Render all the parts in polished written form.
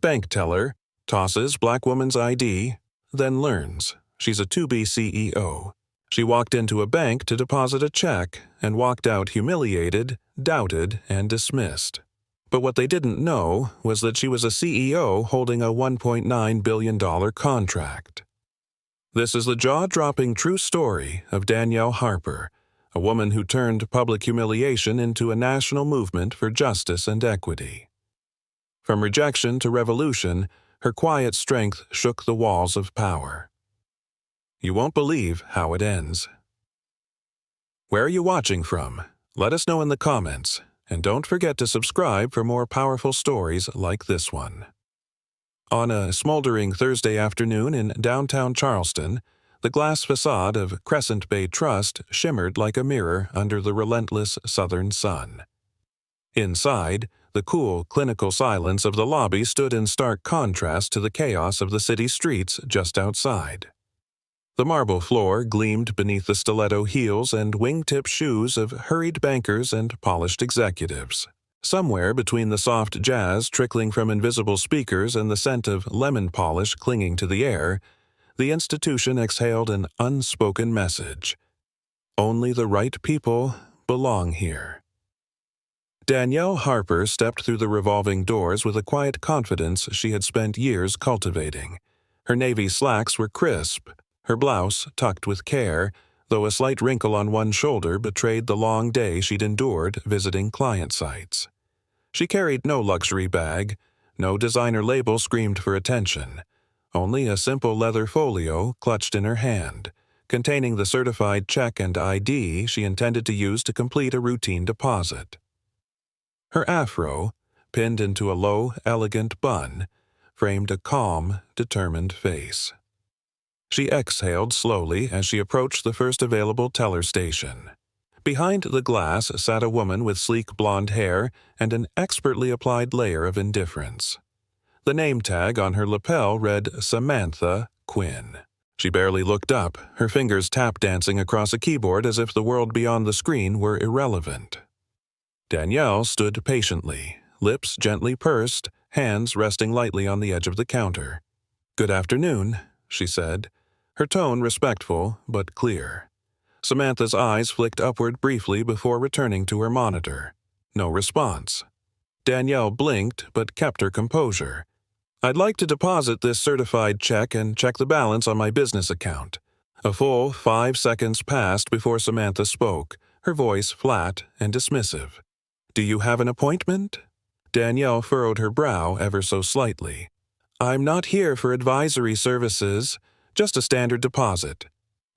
bank teller, tosses black woman's ID, then learns she's a to-be CEO. She walked into a bank to deposit a check and walked out humiliated, doubted, and dismissed. But what they didn't know was that she was a CEO holding a $1.9 billion contract. This is the jaw-dropping true story of Danielle Harper, a woman who turned public humiliation into a national movement for justice and equity. From rejection to revolution, her quiet strength shook the walls of power. You won't believe how it ends. Where are you watching from? Let us know in the comments, and don't forget to subscribe for more powerful stories like this one. On a smoldering Thursday afternoon in downtown Charleston, the glass facade of Crescent Bay Trust shimmered like a mirror under the relentless southern sun. Inside, the cool, clinical silence of the lobby stood in stark contrast to the chaos of the city streets just outside. The marble floor gleamed beneath the stiletto heels and wingtip shoes of hurried bankers and polished executives. Somewhere between the soft jazz trickling from invisible speakers and the scent of lemon polish clinging to the air, the institution exhaled an unspoken message. Only the right people belong here. Danielle Harper stepped through the revolving doors with a quiet confidence she had spent years cultivating. Her navy slacks were crisp, her blouse tucked with care, though a slight wrinkle on one shoulder betrayed the long day she'd endured visiting client sites. She carried no luxury bag, no designer label screamed for attention, only a simple leather folio clutched in her hand, containing the certified check and ID she intended to use to complete a routine deposit. Her afro, pinned into a low, elegant bun, framed a calm, determined face. She exhaled slowly as she approached the first available teller station. Behind the glass sat a woman with sleek blonde hair and an expertly applied layer of indifference. The name tag on her lapel read Samantha Quinn. She barely looked up, her fingers tap-dancing across a keyboard as if the world beyond the screen were irrelevant. Danielle stood patiently, lips gently pursed, hands resting lightly on the edge of the counter. "Good afternoon," she said, her tone respectful but clear. Samantha's eyes flicked upward briefly before returning to her monitor. No response. Danielle blinked but kept her composure. "I'd like to deposit this certified check and check the balance on my business account." A full 5 seconds passed before Samantha spoke, her voice flat and dismissive. "Do you have an appointment?" Danielle furrowed her brow ever so slightly. "I'm not here for advisory services, just a standard deposit."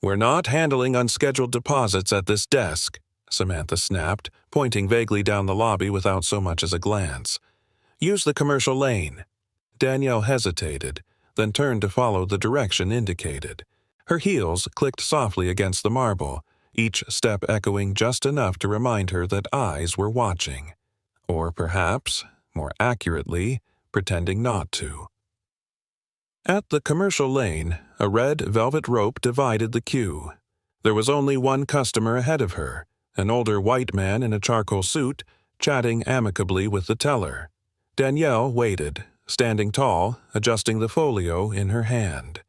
"We're not handling unscheduled deposits at this desk," Samantha snapped, pointing vaguely down the lobby without so much as a glance. "Use the commercial lane." Danielle hesitated, then turned to follow the direction indicated. Her heels clicked softly against the marble, each step echoing just enough to remind her that eyes were watching. Or perhaps, more accurately, pretending not to. At the commercial lane, a red velvet rope divided the queue. There was only one customer ahead of her, an older white man in a charcoal suit, chatting amicably with the teller. Danielle waited, standing tall, adjusting the folio in her hand.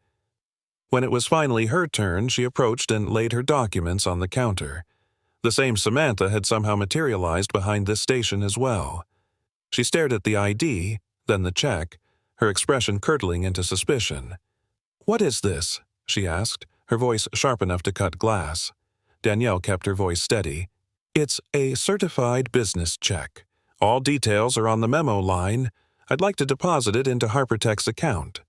When it was finally her turn, she approached and laid her documents on the counter. The same Samantha had somehow materialized behind this station as well. She stared at the ID, then the check, her expression curdling into suspicion. "What is this?" she asked, her voice sharp enough to cut glass. Danielle kept her voice steady. "It's a certified business check. All details are on the memo line. I'd like to deposit it into Harpertech's account."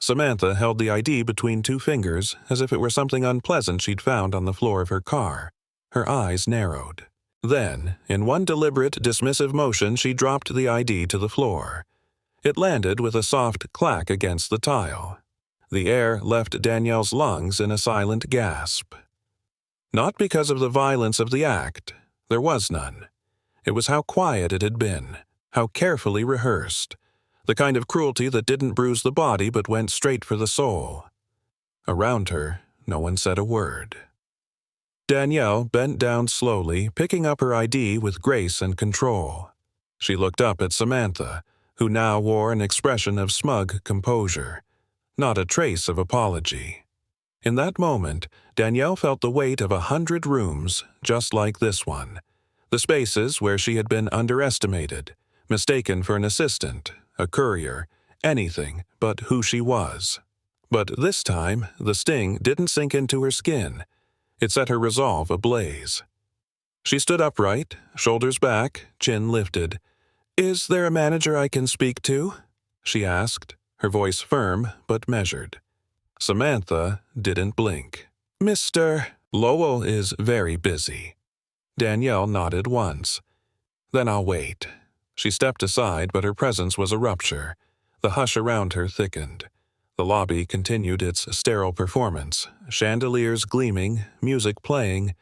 Samantha held the ID between two fingers, as if it were something unpleasant she'd found on the floor of her car. Her eyes narrowed. Then, in one deliberate, dismissive motion, she dropped the ID to the floor. It landed with a soft clack against the tile. The air left Danielle's lungs in a silent gasp. Not because of the violence of the act. There was none. It was how quiet it had been, how carefully rehearsed. The kind of cruelty that didn't bruise the body but went straight for the soul. Around her, no one said a word. Danielle bent down slowly, picking up her ID with grace and control. She looked up at Samantha, who now wore an expression of smug composure, not a trace of apology. In that moment, Danielle felt the weight of 100 rooms just like this one, the spaces where she had been underestimated, mistaken for an assistant, a courier, anything but who she was. But this time, the sting didn't sink into her skin. It set her resolve ablaze. She stood upright, shoulders back, chin lifted. "Is there a manager I can speak to?" she asked, her voice firm but measured. Samantha didn't blink. "Mr. Lowell is very busy." Danielle nodded once. "Then I'll wait." She stepped aside, but her presence was a rupture. The hush around her thickened. The lobby continued its sterile performance, chandeliers gleaming, music playing,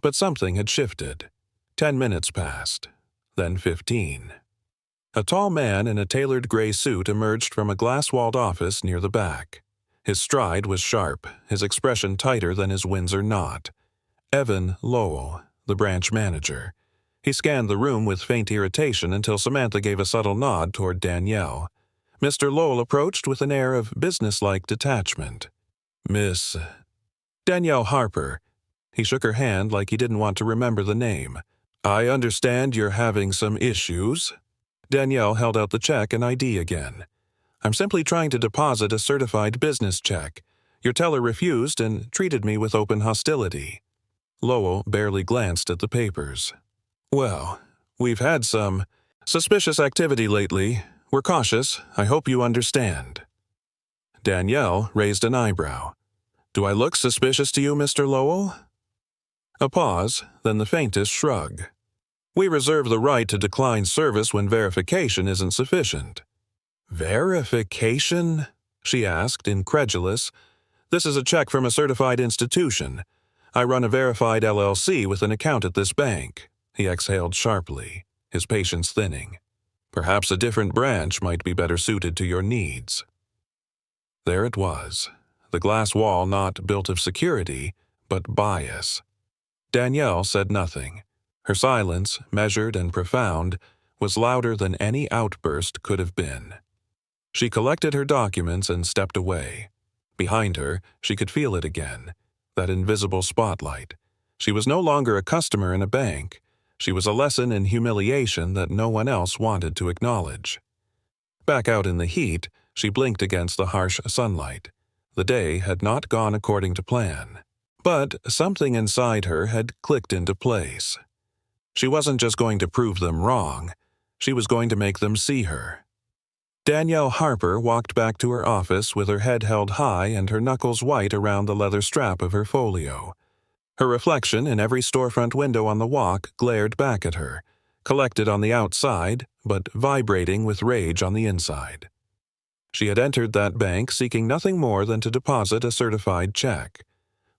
but something had shifted. 10 minutes passed, then 15. A tall man in a tailored gray suit emerged from a glass-walled office near the back. His stride was sharp, his expression tighter than his Windsor knot. Evan Lowell, the branch manager. He scanned the room with faint irritation until Samantha gave a subtle nod toward Danielle. Mr. Lowell approached with an air of businesslike detachment. "Miss Danielle Harper." He shook her hand like he didn't want to remember the name. "I understand you're having some issues." Danielle held out the check and ID again. "I'm simply trying to deposit a certified business check. Your teller refused and treated me with open hostility." Lowell barely glanced at the papers. "Well, we've had some suspicious activity lately. We're cautious. I hope you understand." Danielle raised an eyebrow. "Do I look suspicious to you, Mr. Lowell?" A pause, then the faintest shrug. "We reserve the right to decline service when verification isn't sufficient." "Verification?" she asked, incredulous. "This is a check from a certified institution. I run a verified LLC with an account at this bank." He exhaled sharply, his patience thinning. "Perhaps a different branch might be better suited to your needs." There it was, the glass wall not built of security, but bias. Danielle said nothing. Her silence, measured and profound, was louder than any outburst could have been. She collected her documents and stepped away. Behind her, she could feel it again, that invisible spotlight. She was no longer a customer in a bank. She was a lesson in humiliation that no one else wanted to acknowledge. Back out in the heat, she blinked against the harsh sunlight. The day had not gone according to plan. But something inside her had clicked into place. She wasn't just going to prove them wrong. She was going to make them see her. Danielle Harper walked back to her office with her head held high and her knuckles white around the leather strap of her folio. Her reflection in every storefront window on the walk glared back at her, collected on the outside, but vibrating with rage on the inside. She had entered that bank seeking nothing more than to deposit a certified check.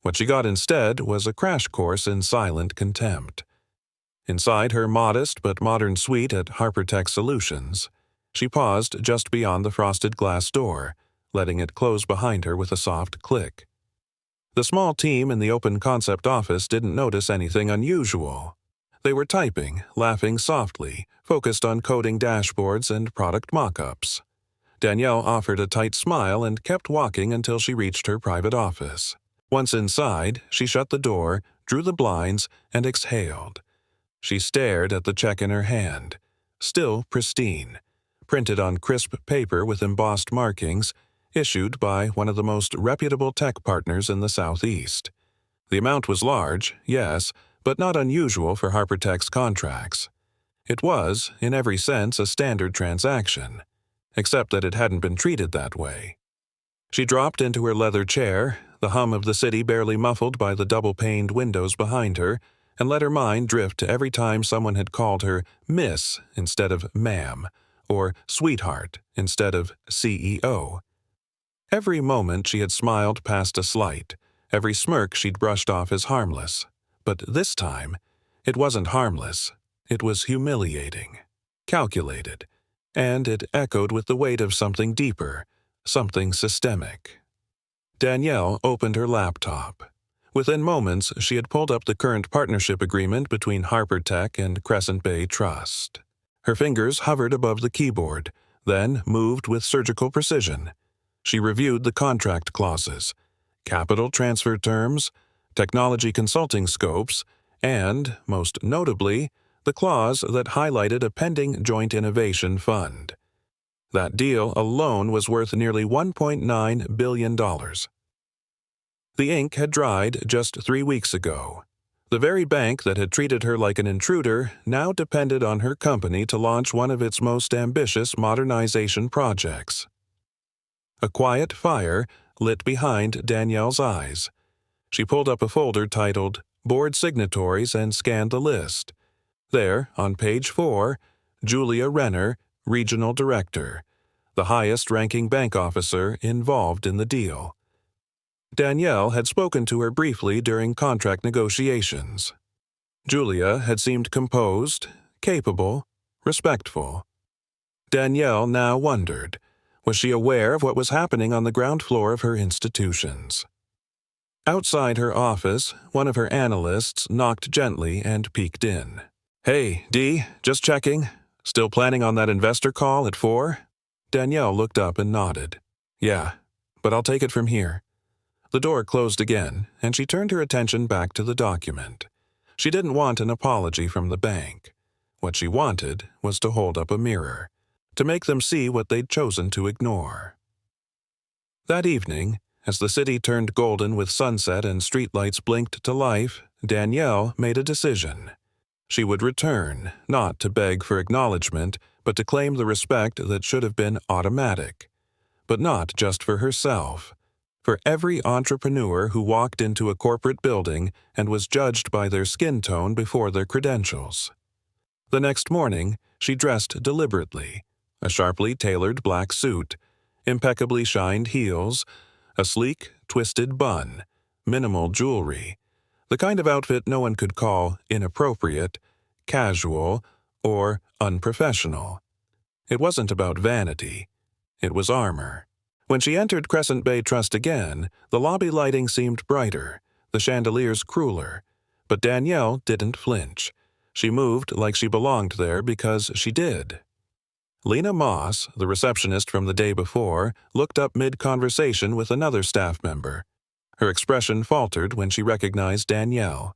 What she got instead was a crash course in silent contempt. Inside her modest but modern suite at Harper Tech Solutions, she paused just beyond the frosted glass door, letting it close behind her with a soft click. The small team in the open concept office didn't notice anything unusual. They were typing, laughing softly, focused on coding dashboards and product mock-ups. Danielle offered a tight smile and kept walking until she reached her private office. Once inside, she shut the door, drew the blinds, and exhaled. She stared at the check in her hand, still pristine, printed on crisp paper with embossed markings, issued by one of the most reputable tech partners in the Southeast. The amount was large, yes, but not unusual for Harper Tech's contracts. It was, in every sense, a standard transaction, except that it hadn't been treated that way. She dropped into her leather chair, the hum of the city barely muffled by the double-paned windows behind her, and let her mind drift to every time someone had called her Miss instead of Ma'am, or Sweetheart instead of CEO. Every moment she had smiled past a slight, every smirk she'd brushed off as harmless. But this time, it wasn't harmless. It was humiliating, calculated, and it echoed with the weight of something deeper, something systemic. Danielle opened her laptop. Within moments, she had pulled up the current partnership agreement between Harper Tech and Crescent Bay Trust. Her fingers hovered above the keyboard, then moved with surgical precision. She reviewed the contract clauses, capital transfer terms, technology consulting scopes, and, most notably, the clause that highlighted a pending joint innovation fund. That deal alone was worth nearly $1.9 billion. The ink had dried just 3 weeks ago. The very bank that had treated her like an intruder now depended on her company to launch one of its most ambitious modernization projects. A quiet fire lit behind Danielle's eyes. She pulled up a folder titled Board Signatories and scanned the list. There, on page 4, Julia Renner, Regional Director, the highest-ranking bank officer involved in the deal. Danielle had spoken to her briefly during contract negotiations. Julia had seemed composed, capable, respectful. Danielle now wondered, was she aware of what was happening on the ground floor of her institutions? Outside her office, one of her analysts knocked gently and peeked in. "Hey, Dee, just checking. Still planning on that investor call at 4? Danielle looked up and nodded. "Yeah, but I'll take it from here." The door closed again, and she turned her attention back to the document. She didn't want an apology from the bank. What she wanted was to hold up a mirror, to make them see what they'd chosen to ignore. That evening, as the city turned golden with sunset and streetlights blinked to life, Danielle made a decision. She would return, not to beg for acknowledgement, but to claim the respect that should have been automatic. But not just for herself. For every entrepreneur who walked into a corporate building and was judged by their skin tone before their credentials. The next morning, she dressed deliberately. A sharply tailored black suit, impeccably shined heels, a sleek, twisted bun, minimal jewelry, the kind of outfit no one could call inappropriate, casual, or unprofessional. It wasn't about vanity. It was armor. When she entered Crescent Bay Trust again, the lobby lighting seemed brighter, the chandeliers crueler. But Danielle didn't flinch. She moved like she belonged there because she did. Lena Moss, the receptionist from the day before, looked up mid-conversation with another staff member. Her expression faltered when she recognized Danielle.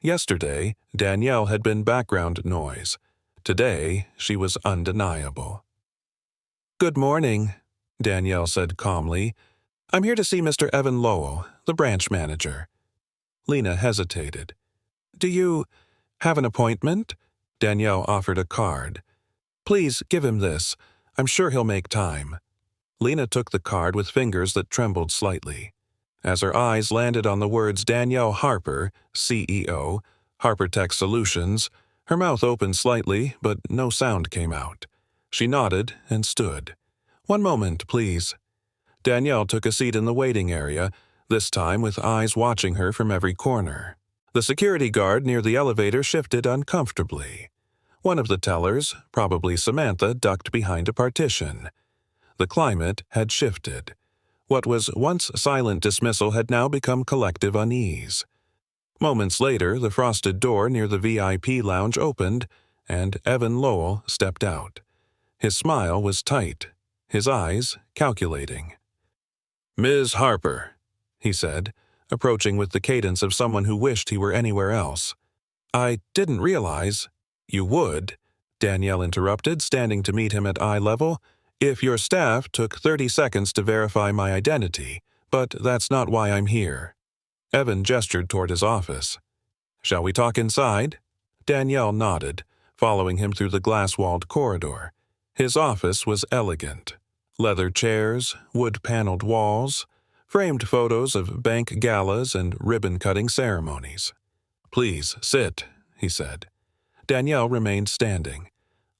Yesterday, Danielle had been background noise. Today, she was undeniable. "Good morning," Danielle said calmly. "I'm here to see Mr. Evan Lowell, the branch manager." Lena hesitated. "Do you have an appointment?" Danielle offered a card. "Please give him this. I'm sure he'll make time." Lena took the card with fingers that trembled slightly. As her eyes landed on the words Danielle Harper, CEO, Harper Tech Solutions, her mouth opened slightly, but no sound came out. She nodded and stood. "One moment, please." Danielle took a seat in the waiting area, this time with eyes watching her from every corner. The security guard near the elevator shifted uncomfortably. One of the tellers, probably Samantha, ducked behind a partition. The climate had shifted. What was once silent dismissal had now become collective unease. Moments later, the frosted door near the VIP lounge opened, and Evan Lowell stepped out. His smile was tight, his eyes calculating. "Ms. Harper," he said, approaching with the cadence of someone who wished he were anywhere else. "I didn't realize—" "You would," Danielle interrupted, standing to meet him at eye level, "if your staff took 30 seconds to verify my identity, but that's not why I'm here." Evan gestured toward his office. "Shall we talk inside?" Danielle nodded, following him through the glass-walled corridor. His office was elegant. Leather chairs, wood-paneled walls, framed photos of bank galas and ribbon-cutting ceremonies. "Please, sit," he said. Danielle remained standing.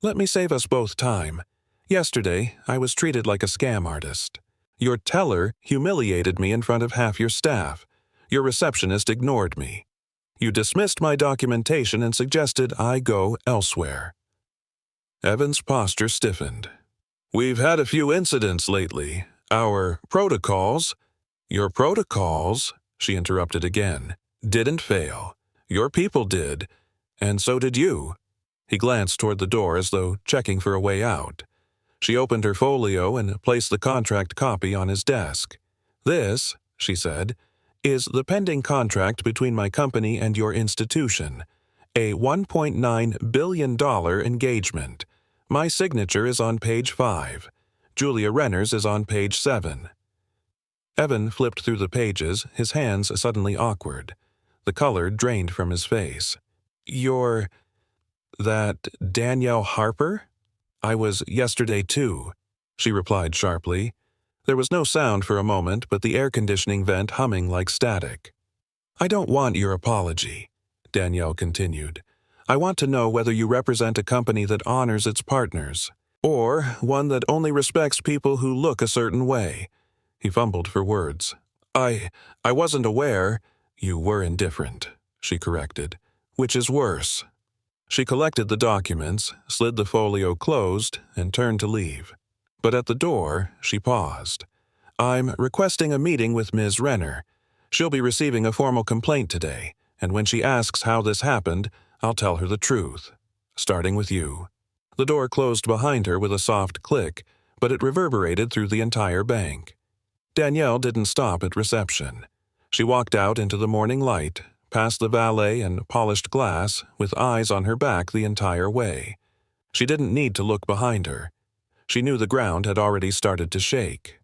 "Let me save us both time. Yesterday, I was treated like a scam artist. Your teller humiliated me in front of half your staff. Your receptionist ignored me. You dismissed my documentation and suggested I go elsewhere." Evan's posture stiffened. "We've had a few incidents lately. Our protocols—" "Your protocols," she interrupted again, "didn't fail. Your people did, and so did you." He glanced toward the door as though checking for a way out. She opened her folio and placed the contract copy on his desk. "This," she said, "is the pending contract between my company and your institution. A $1.9 billion engagement. My signature is on page 5. Julia Renner's is on page 7. Evan flipped through the pages, his hands suddenly awkward. The color drained from his face. "You're that Danielle Harper?" "I was yesterday, too," she replied sharply. There was no sound for a moment but the air conditioning vent humming like static. "I don't want your apology," Danielle continued. "I want to know whether you represent a company that honors its partners, or one that only respects people who look a certain way." He fumbled for words. I wasn't aware." "You were indifferent," she corrected. "Which is worse." She collected the documents, slid the folio closed, and turned to leave. But at the door, she paused. "I'm requesting a meeting with Ms. Renner. She'll be receiving a formal complaint today, and when she asks how this happened, I'll tell her the truth. Starting with you." The door closed behind her with a soft click, but it reverberated through the entire bank. Danielle didn't stop at reception. She walked out into the morning light, past the valet and polished glass, with eyes on her back the entire way. She didn't need to look behind her. She knew the ground had already started to shake.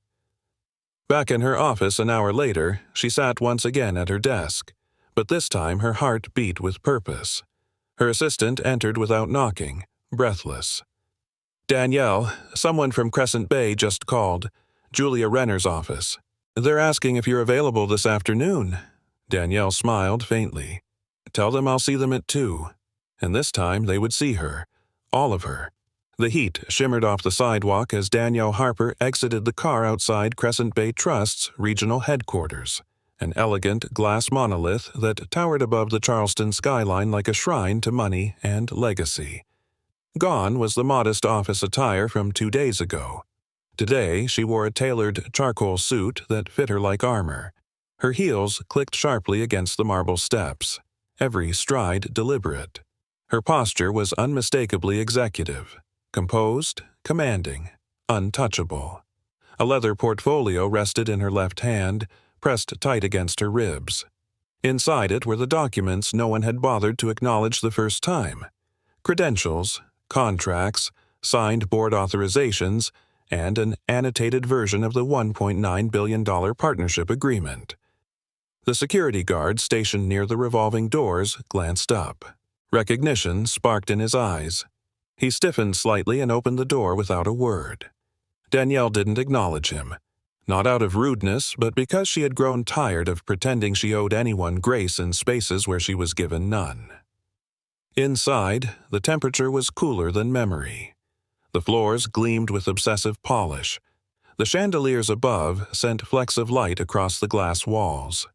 Back in her office an hour later, she sat once again at her desk, but this time her heart beat with purpose. Her assistant entered without knocking, breathless. "Danielle, someone from Crescent Bay just called. Julia Renner's office. They're asking if you're available this afternoon." Danielle smiled faintly. "Tell them I'll see them at 2. And this time they would see her. All of her. The heat shimmered off the sidewalk as Danielle Harper exited the car outside Crescent Bay Trust's regional headquarters, an elegant glass monolith that towered above the Charleston skyline like a shrine to money and legacy. Gone was the modest office attire from 2 days ago. Today she wore a tailored charcoal suit that fit her like armor. Her heels clicked sharply against the marble steps, every stride deliberate. Her posture was unmistakably executive, composed, commanding, untouchable. A leather portfolio rested in her left hand, pressed tight against her ribs. Inside it were the documents no one had bothered to acknowledge the first time. Credentials, contracts, signed board authorizations, and an annotated version of the $1.9 billion partnership agreement. The security guard stationed near the revolving doors glanced up. Recognition sparked in his eyes. He stiffened slightly and opened the door without a word. Danielle didn't acknowledge him, not out of rudeness, but because she had grown tired of pretending she owed anyone grace in spaces where she was given none. Inside, the temperature was cooler than memory. The floors gleamed with obsessive polish. The chandeliers above sent flecks of light across the glass walls.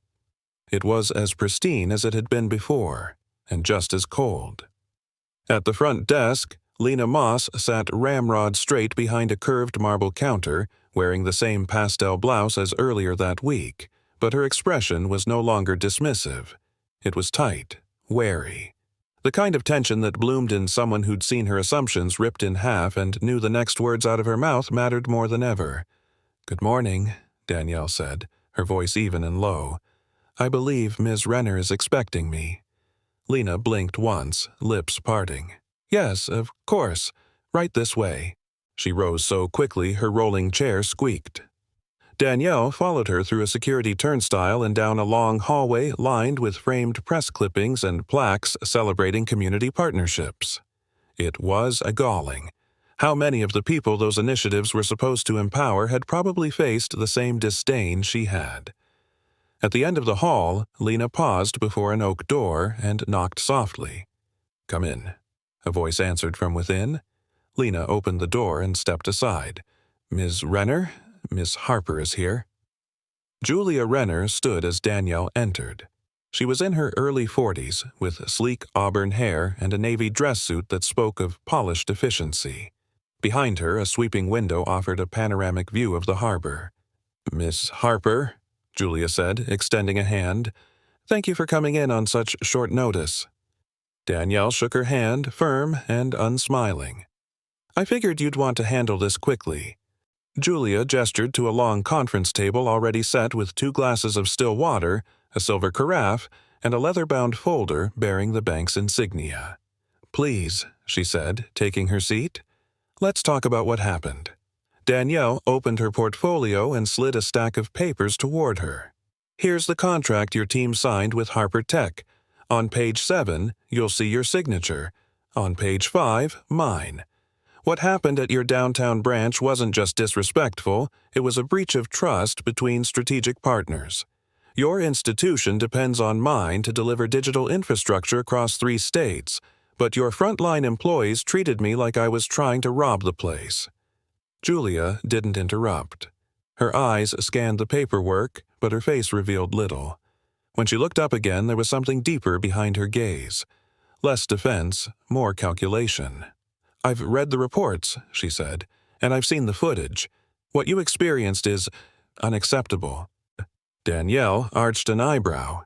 It was as pristine as it had been before, and just as cold. At the front desk, Lena Moss sat ramrod straight behind a curved marble counter, wearing the same pastel blouse as earlier that week, but her expression was no longer dismissive. It was tight, wary. The kind of tension that bloomed in someone who'd seen her assumptions ripped in half and knew the next words out of her mouth mattered more than ever. "Good morning," Danielle said, her voice even and low. "I believe Ms. Renner is expecting me." Lena blinked once, lips parting. "Yes, of course. Right this way." She rose so quickly her rolling chair squeaked. Danielle followed her through a security turnstile and down a long hallway lined with framed press clippings and plaques celebrating community partnerships. It was galling. How many of the people those initiatives were supposed to empower had probably faced the same disdain she had. At the end of the hall, Lena paused before an oak door and knocked softly. "Come in," a voice answered from within. Lena opened the door and stepped aside. "Ms. Renner? Miss Harper is here." Julia Renner stood as Danielle entered. She was in her early 40s, with sleek auburn hair and a navy dress suit that spoke of polished efficiency. Behind her, a sweeping window offered a panoramic view of the harbor. "Miss Harper," Julia said, extending a hand. "Thank you for coming in on such short notice." Danielle shook her hand, firm and unsmiling. I figured you'd want to handle this quickly." Julia gestured to a long conference table already set with 2 glasses of still water, a silver carafe, and a leather-bound folder bearing the bank's insignia. "Please," she said, taking her seat. "Let's talk about what happened." Danielle opened her portfolio and slid a stack of papers toward her. "Here's the contract your team signed with Harper Tech. On page 7, you'll see your signature. On page 5, mine. What happened at your downtown branch wasn't just disrespectful, it was a breach of trust between strategic partners. Your institution depends on mine to deliver digital infrastructure across 3 states, but your frontline employees treated me like I was trying to rob the place." Julia didn't interrupt. Her eyes scanned the paperwork, but her face revealed little. When she looked up again, there was something deeper behind her gaze. Less defense, more calculation. "I've read the reports," she said, "and I've seen the footage. What you experienced is unacceptable." Danielle arched an eyebrow.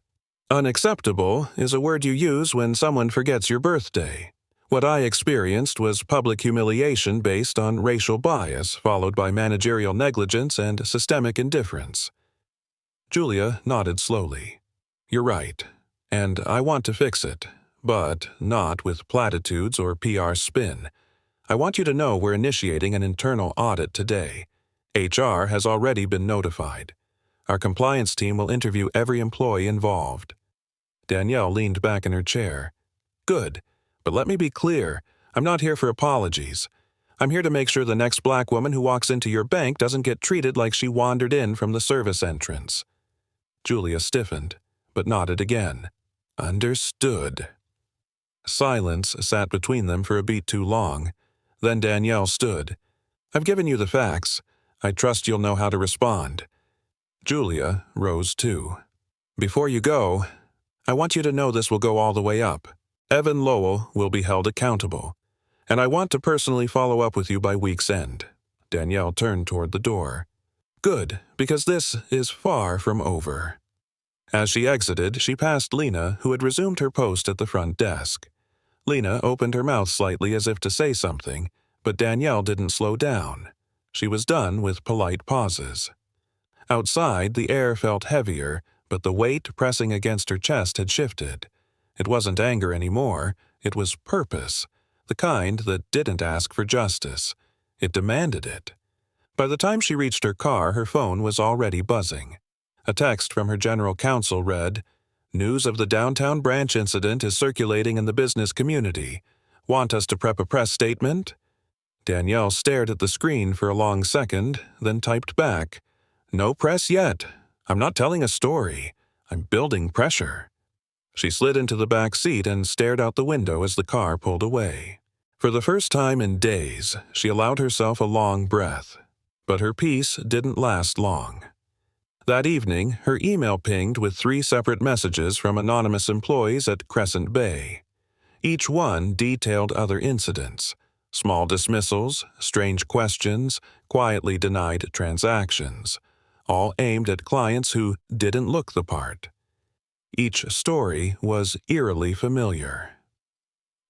"Unacceptable is a word you use when someone forgets your birthday. What I experienced was public humiliation based on racial bias, followed by managerial negligence and systemic indifference." Julia nodded slowly. "You're right, and I want to fix it, but not with platitudes or PR spin. I want you to know we're initiating an internal audit today. HR has already been notified. Our compliance team will interview every employee involved." Danielle leaned back in her chair. "Good, but let me be clear. I'm not here for apologies. I'm here to make sure the next Black woman who walks into your bank doesn't get treated like she wandered in from the service entrance." Julia stiffened, but nodded again. "Understood." Silence sat between them for a beat too long. Then Danielle stood. "I've given you the facts. I trust you'll know how to respond." Julia rose too. "Before you go, I want you to know this will go all the way up. Evan Lowell will be held accountable. And I want to personally follow up with you by week's end." Danielle turned toward the door. "Good, because this is far from over." As she exited, she passed Lena, who had resumed her post at the front desk. Lena opened her mouth slightly as if to say something, but Danielle didn't slow down. She was done with polite pauses. Outside, the air felt heavier, but the weight pressing against her chest had shifted. It wasn't anger anymore, it was purpose, the kind that didn't ask for justice. It demanded it. By the time she reached her car, her phone was already buzzing. A text from her general counsel read, "News of the downtown branch incident is circulating in the business community. Want us to prep a press statement?" Danielle stared at the screen for a long second, then typed back, "No press yet. I'm not telling a story. I'm building pressure." She slid into the back seat and stared out the window as the car pulled away. For the first time in days, she allowed herself a long breath. But her peace didn't last long. That evening, her email pinged with 3 separate messages from anonymous employees at Crescent Bay. Each one detailed other incidents: small dismissals, strange questions, quietly denied transactions, all aimed at clients who didn't look the part. Each story was eerily familiar.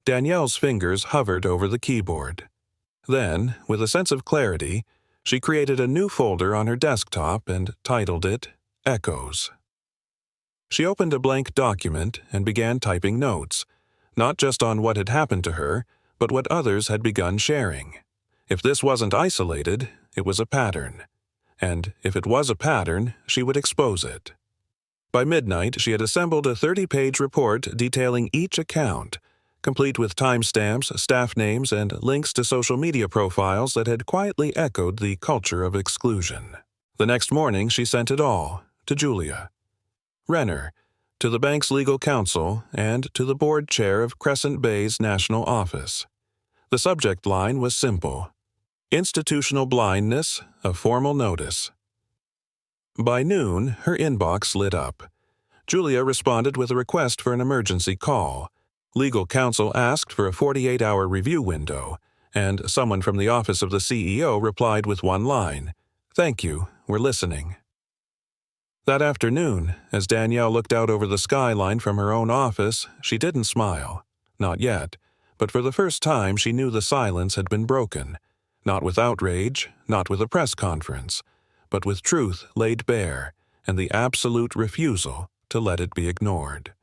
Danielle's fingers hovered over the keyboard. Then, with a sense of clarity, she created a new folder on her desktop and titled it Echoes. She opened a blank document and began typing notes, not just on what had happened to her, but what others had begun sharing. If this wasn't isolated, it was a pattern. And if it was a pattern, she would expose it. By midnight, she had assembled a 30-page report detailing each account, complete with timestamps, staff names, and links to social media profiles that had quietly echoed the culture of exclusion. The next morning, she sent it all to Julia Renner, to the bank's legal counsel, and to the board chair of Crescent Bay's national office. The subject line was simple: Institutional blindness, a formal notice. By noon, her inbox lit up. Julia responded with a request for an emergency call. Legal counsel asked for a 48-hour review window, and someone from the office of the CEO replied with one line, "Thank you, we're listening." That afternoon, as Danielle looked out over the skyline from her own office, she didn't smile. Not yet. But for the first time she knew the silence had been broken, not with outrage, not with a press conference, but with truth laid bare and the absolute refusal to let it be ignored.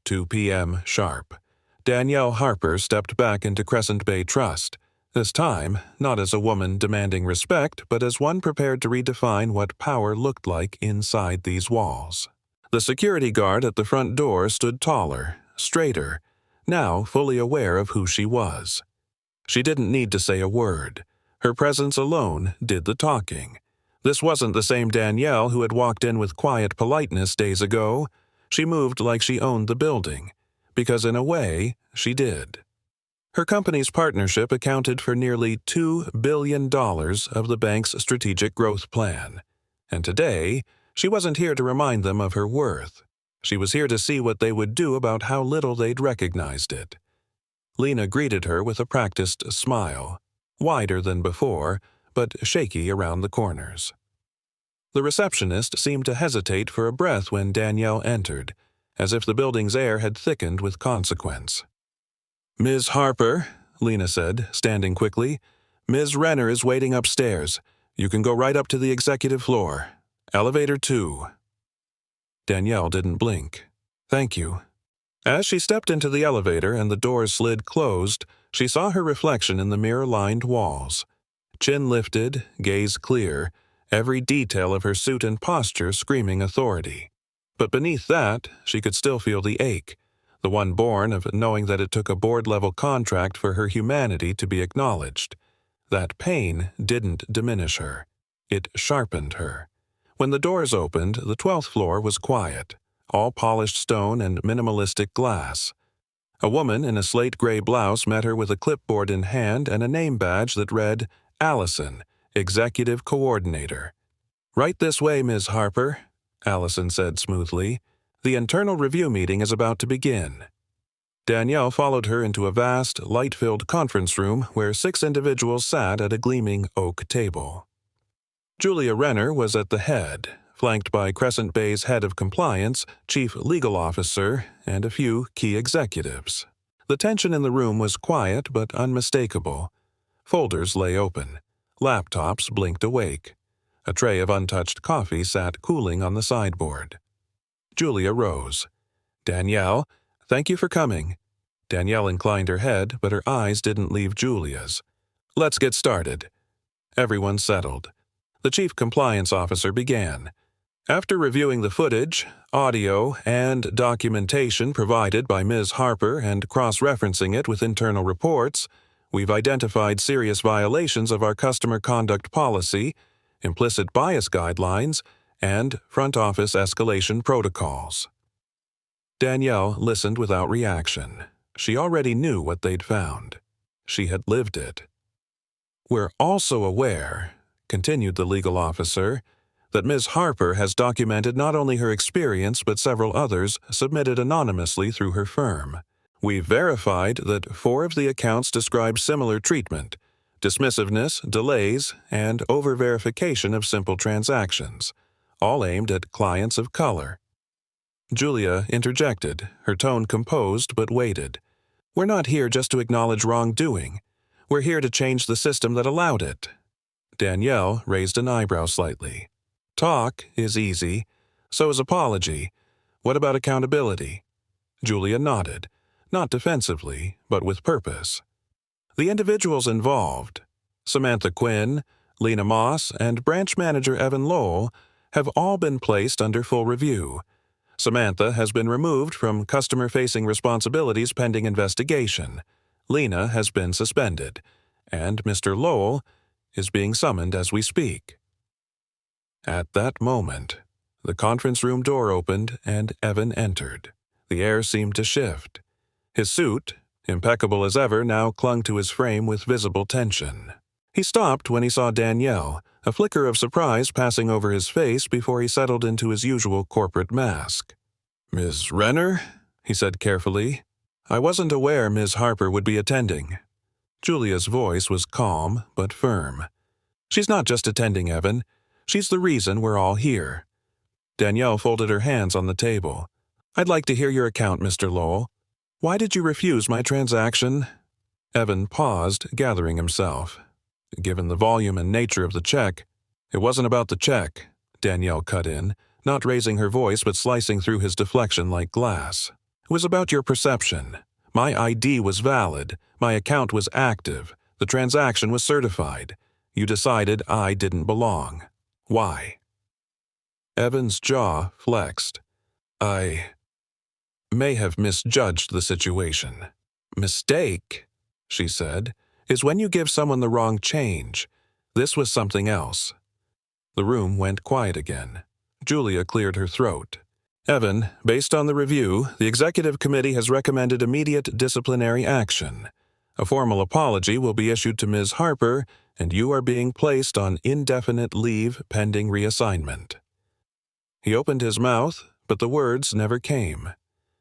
2 p.m. sharp. Danielle Harper stepped back into Crescent Bay Trust, this time not as a woman demanding respect, but as one prepared to redefine what power looked like inside these walls. The security guard at the front door stood taller, straighter, now fully aware of who she was. She didn't need to say a word. Her presence alone did the talking. This wasn't the same Danielle who had walked in with quiet politeness days ago. She moved like she owned the building, because in a way, she did. Her company's partnership accounted for nearly $2 billion of the bank's strategic growth plan. And today, she wasn't here to remind them of her worth. She was here to see what they would do about how little they'd recognized it. Lena greeted her with a practiced smile, wider than before, but shaky around the corners. The receptionist seemed to hesitate for a breath when Danielle entered, as if the building's air had thickened with consequence. "Ms. Harper," Lena said, standing quickly, "Ms. Renner is waiting upstairs. You can go right up to the executive floor. Elevator 2. Danielle didn't blink. "Thank you." As she stepped into the elevator and the doors slid closed, she saw her reflection in the mirror-lined walls. Chin lifted, gaze clear, every detail of her suit and posture screaming authority. But beneath that, she could still feel the ache, the one born of knowing that it took a board-level contract for her humanity to be acknowledged. That pain didn't diminish her. It sharpened her. When the doors opened, the 12th floor was quiet, all polished stone and minimalistic glass. A woman in a slate-gray blouse met her with a clipboard in hand and a name badge that read, "Allison, Executive Coordinator." "Right this way, Ms. Harper," Allison said smoothly. "The internal review meeting is about to begin." Danielle followed her into a vast, light-filled conference room where 6 individuals sat at a gleaming oak table. Julia Renner was at the head, flanked by Crescent Bay's head of compliance, chief legal officer, and a few key executives. The tension in the room was quiet but unmistakable. Folders lay open. Laptops blinked awake. A tray of untouched coffee sat cooling on the sideboard. Julia rose. "Danielle, thank you for coming." Danielle inclined her head, but her eyes didn't leave Julia's. "Let's get started." Everyone settled. The chief compliance officer began. "After reviewing the footage, audio, and documentation provided by Ms. Harper and cross-referencing it with internal reports, we've identified serious violations of our customer conduct policy, implicit bias guidelines, and front office escalation protocols." Danielle listened without reaction. She already knew what they'd found. She had lived it. "We're also aware," continued the legal officer, "that Ms. Harper has documented not only her experience but several others submitted anonymously through her firm. We've verified that 4 of the accounts describe similar treatment, dismissiveness, delays, and over-verification of simple transactions, all aimed at clients of color." Julia interjected, her tone composed but weighted. "We're not here just to acknowledge wrongdoing. We're here to change the system that allowed it." Danielle raised an eyebrow slightly. "Talk is easy. So is apology. What about accountability?" Julia nodded, not defensively, but with purpose. "The individuals involved, Samantha Quinn, Lena Moss, and branch manager Evan Lowell, have all been placed under full review. Samantha has been removed from customer-facing responsibilities pending investigation. Lena has been suspended, and Mr. Lowell is being summoned as we speak." At that moment, the conference room door opened and Evan entered. The air seemed to shift. His suit, impeccable as ever, now clung to his frame with visible tension. He stopped when he saw Danielle, a flicker of surprise passing over his face before he settled into his usual corporate mask. "Ms. Renner?" he said carefully. "I wasn't aware Ms. Harper would be attending." Julia's voice was calm but firm. "She's not just attending, Evan. She's the reason we're all here." Danielle folded her hands on the table. "I'd like to hear your account, Mr. Lowell. Why did you refuse my transaction?" Evan paused, gathering himself. Given the volume and nature of the check, "It wasn't about the check," Danielle cut in, not raising her voice but slicing through his deflection like glass. "It was about your perception. My ID was valid, my account was active, the transaction was certified. You decided I didn't belong. Why?" Evan's jaw flexed. "I may have misjudged the situation." "Mistake," she said, "is when you give someone the wrong change. This was something else." The room went quiet again. Julia cleared her throat. "Evan, based on the review, the executive committee has recommended immediate disciplinary action. A formal apology will be issued to Ms. Harper, and you are being placed on indefinite leave pending reassignment." He opened his mouth, but the words never came.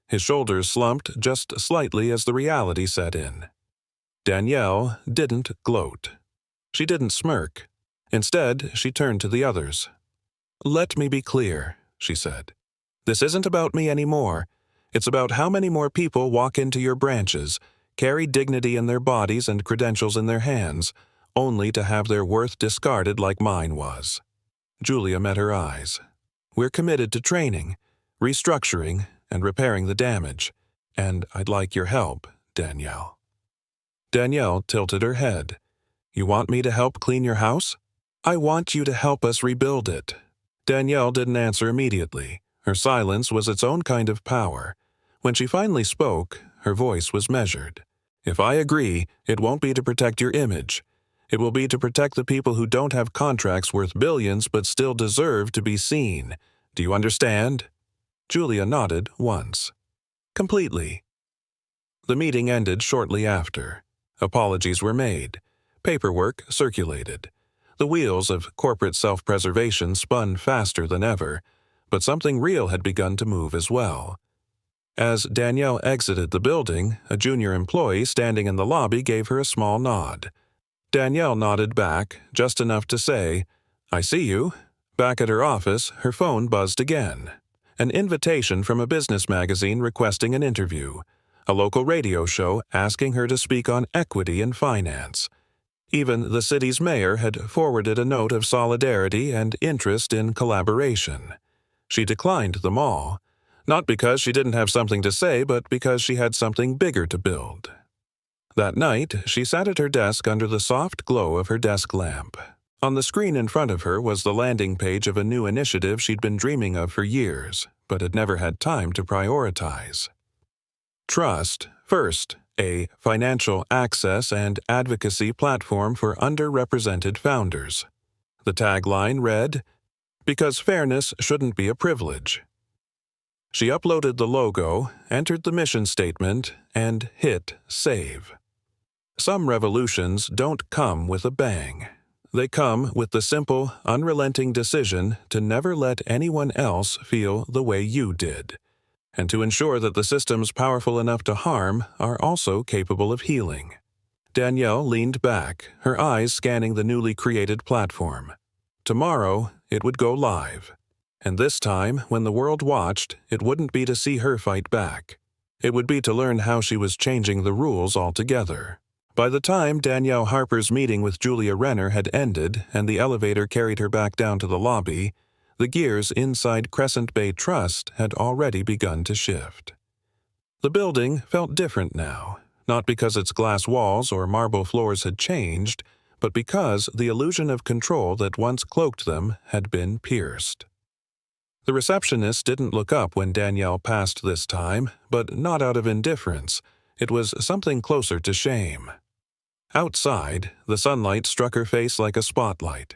His shoulders slumped just slightly as the reality set in. Danielle didn't gloat. She didn't smirk. Instead, she turned to the others. "Let me be clear," she said. "This isn't about me anymore. It's about how many more people walk into your branches, carry dignity in their bodies and credentials in their hands, only to have their worth discarded like mine was." Julia met her eyes. "We're committed to training, restructuring, and repairing the damage, and I'd like your help, Danielle." Danielle tilted her head. "You want me to help clean your house?" "I want you to help us rebuild it." Danielle didn't answer immediately. Her silence was its own kind of power. When she finally spoke, her voice was measured. "If I agree, it won't be to protect your image. It will be to protect the people who don't have contracts worth billions but still deserve to be seen. Do you understand?" Julia nodded once. "Completely." The meeting ended shortly after. Apologies were made. Paperwork circulated. The wheels of corporate self-preservation spun faster than ever, but something real had begun to move as well. As Danielle exited the building, a junior employee standing in the lobby gave her a small nod. Danielle nodded back, just enough to say, "I see you." Back at her office, her phone buzzed again. An invitation from a business magazine requesting an interview. A local radio show asking her to speak on equity in finance. Even the city's mayor had forwarded a note of solidarity and interest in collaboration. She declined them all, not because she didn't have something to say, but because she had something bigger to build. That night, she sat at her desk under the soft glow of her desk lamp. On the screen in front of her was the landing page of a new initiative she'd been dreaming of for years, but had never had time to prioritize. Trust First, a financial access and advocacy platform for underrepresented founders. The tagline read, "Because fairness shouldn't be a privilege." She uploaded the logo, entered the mission statement, and hit save. Some revolutions don't come with a bang. They come with the simple, unrelenting decision to never let anyone else feel the way you did, and to ensure that the systems powerful enough to harm are also capable of healing. Danielle leaned back, her eyes scanning the newly created platform. Tomorrow, it would go live. And this time, when the world watched, it wouldn't be to see her fight back. It would be to learn how she was changing the rules altogether. By the time Danielle Harper's meeting with Julia Renner had ended and the elevator carried her back down to the lobby, the gears inside Crescent Bay Trust had already begun to shift. The building felt different now, not because its glass walls or marble floors had changed, but because the illusion of control that once cloaked them had been pierced. The receptionist didn't look up when Danielle passed this time, but not out of indifference. It was something closer to shame. Outside, the sunlight struck her face like a spotlight.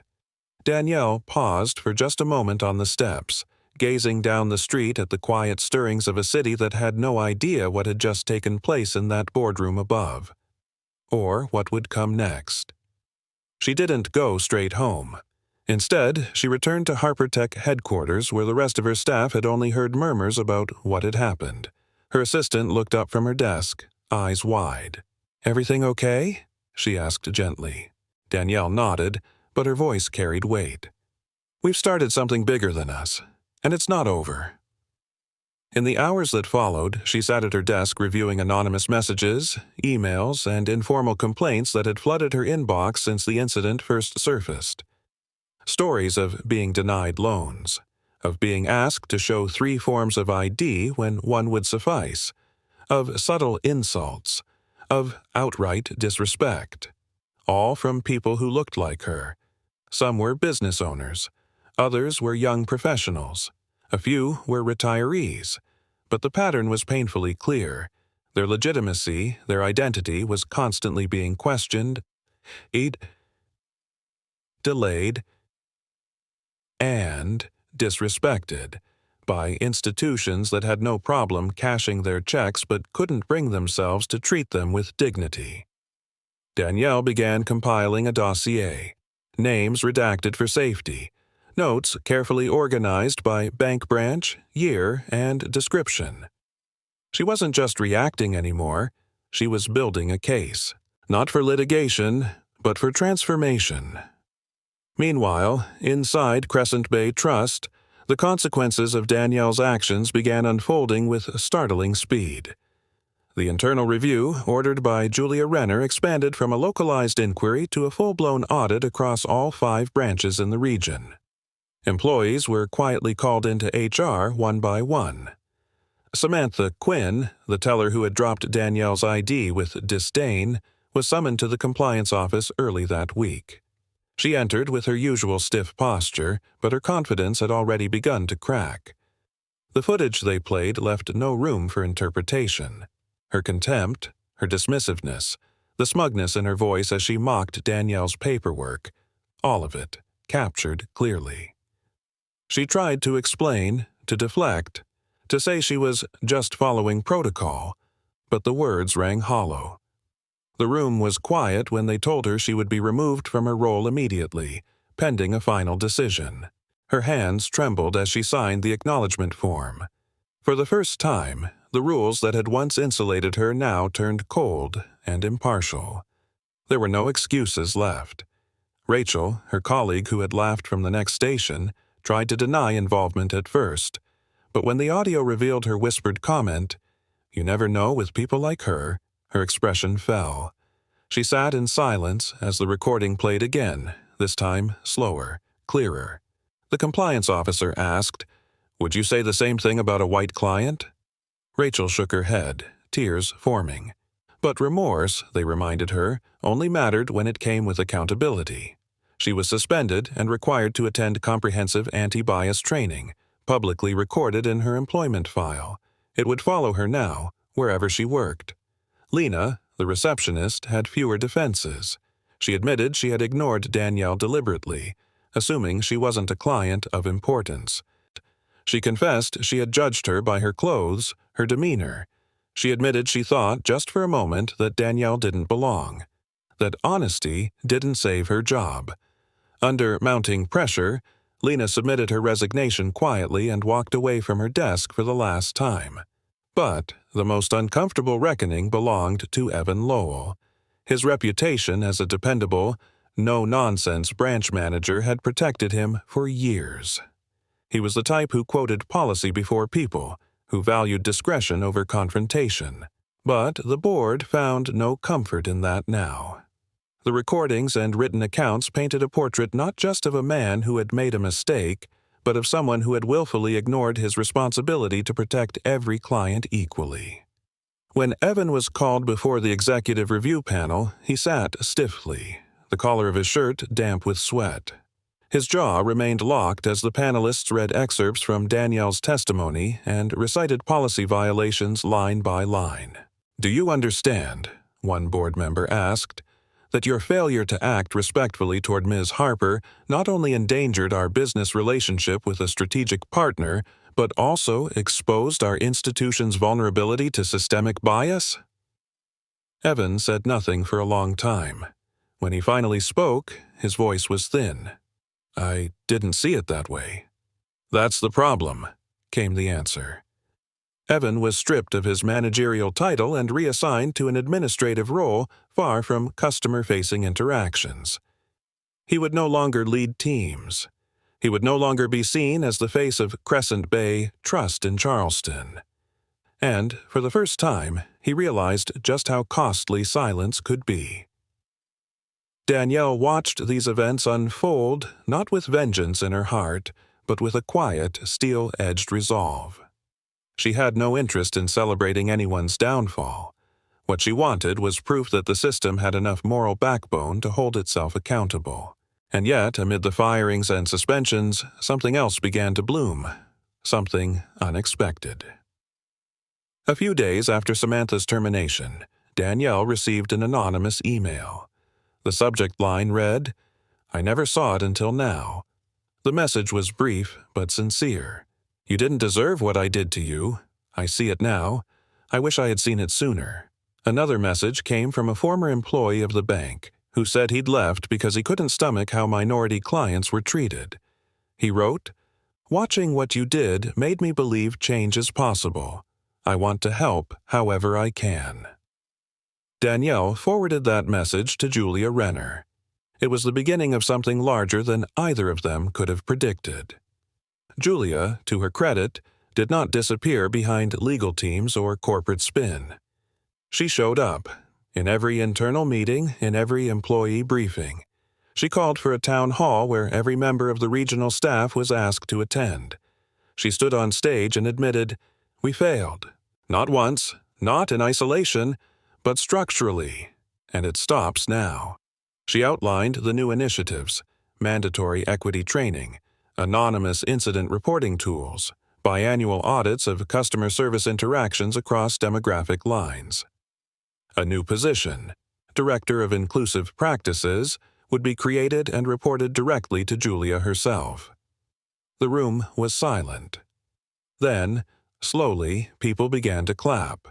Danielle paused for just a moment on the steps, gazing down the street at the quiet stirrings of a city that had no idea what had just taken place in that boardroom above, or what would come next. She didn't go straight home. Instead, she returned to HarperTech headquarters where the rest of her staff had only heard murmurs about what had happened. Her assistant looked up from her desk, eyes wide. "Everything okay?" she asked gently. Danielle nodded, but her voice carried weight. "We've started something bigger than us, and it's not over." In the hours that followed, she sat at her desk reviewing anonymous messages, emails, and informal complaints that had flooded her inbox since the incident first surfaced. Stories of being denied loans, of being asked to show 3 forms of ID when one would suffice, of subtle insults, of outright disrespect, all from people who looked like her. Some were business owners, others were young professionals, a few were retirees, but the pattern was painfully clear. Their legitimacy, their identity was constantly being questioned, delayed, and disrespected by institutions that had no problem cashing their checks but couldn't bring themselves to treat them with dignity. Danielle began compiling a dossier, names redacted for safety, notes carefully organized by bank branch, year, and description. She wasn't just reacting anymore, she was building a case, not for litigation, but for transformation. Meanwhile, inside Crescent Bay Trust, the consequences of Danielle's actions began unfolding with startling speed. The internal review, ordered by Julia Renner, expanded from a localized inquiry to a full-blown audit across all 5 branches in the region. Employees were quietly called into HR one by one. Samantha Quinn, the teller who had dropped Danielle's ID with disdain, was summoned to the compliance office early that week. She entered with her usual stiff posture, but her confidence had already begun to crack. The footage they played left no room for interpretation. Her contempt, her dismissiveness, the smugness in her voice as she mocked Danielle's paperwork, all of it captured clearly. She tried to explain, to deflect, to say she was just following protocol, but the words rang hollow. The room was quiet when they told her she would be removed from her role immediately, pending a final decision. Her hands trembled as she signed the acknowledgement form. For the first time, the rules that had once insulated her now turned cold and impartial. There were no excuses left. Rachel, her colleague who had laughed from the next station, tried to deny involvement at first, but when the audio revealed her whispered comment, "You never know with people like her," her expression fell. She sat in silence as the recording played again, this time slower, clearer. The compliance officer asked, "Would you say the same thing about a white client?" Rachel shook her head, tears forming. But remorse, they reminded her, only mattered when it came with accountability. She was suspended and required to attend comprehensive anti-bias training, publicly recorded in her employment file. It would follow her now, wherever she worked. Lena, the receptionist, had fewer defenses. She admitted she had ignored Danielle deliberately, assuming she wasn't a client of importance. She confessed she had judged her by her clothes, her demeanor. She admitted she thought, just for a moment, that Danielle didn't belong, that honesty didn't save her job. Under mounting pressure, Lena submitted her resignation quietly and walked away from her desk for the last time. But the most uncomfortable reckoning belonged to Evan Lowell. His reputation as a dependable, no-nonsense branch manager had protected him for years. He was the type who quoted policy before people, who valued discretion over confrontation. But the board found no comfort in that now. The recordings and written accounts painted a portrait not just of a man who had made a mistake, but of someone who had willfully ignored his responsibility to protect every client equally. When Evan was called before the executive review panel, he sat stiffly, the collar of his shirt damp with sweat. His jaw remained locked as the panelists read excerpts from Danielle's testimony and recited policy violations line by line. "Do you understand," one board member asked, "that your failure to act respectfully toward Ms. Harper not only endangered our business relationship with a strategic partner, but also exposed our institution's vulnerability to systemic bias?" Evan said nothing for a long time. When he finally spoke, his voice was thin. "I didn't see it that way." "That's the problem," came the answer. Evan was stripped of his managerial title and reassigned to an administrative role far from customer-facing interactions. He would no longer lead teams. He would no longer be seen as the face of Crescent Bay Trust in Charleston. And, for the first time, he realized just how costly silence could be. Danielle watched these events unfold, not with vengeance in her heart, but with a quiet, steel-edged resolve. She had no interest in celebrating anyone's downfall. What she wanted was proof that the system had enough moral backbone to hold itself accountable. And yet, amid the firings and suspensions, something else began to bloom. Something unexpected. A few days after Samantha's termination, Danielle received an anonymous email. The subject line read, "I never saw it until now." The message was brief but sincere. "You didn't deserve what I did to you. I see it now. I wish I had seen it sooner." Another message came from a former employee of the bank, who said he'd left because he couldn't stomach how minority clients were treated. He wrote, "Watching what you did made me believe change is possible. I want to help however I can." Danielle forwarded that message to Julia Renner. It was the beginning of something larger than either of them could have predicted. Julia, to her credit, did not disappear behind legal teams or corporate spin. She showed up, in every internal meeting, in every employee briefing. She called for a town hall where every member of the regional staff was asked to attend. She stood on stage and admitted, "We failed. Not once, not in isolation, but structurally, and it stops now." She outlined the new initiatives: mandatory equity training, anonymous incident reporting tools, biannual audits of customer service interactions across demographic lines. A new position, Director of Inclusive Practices, would be created and reported directly to Julia herself. The room was silent. Then, slowly, people began to clap.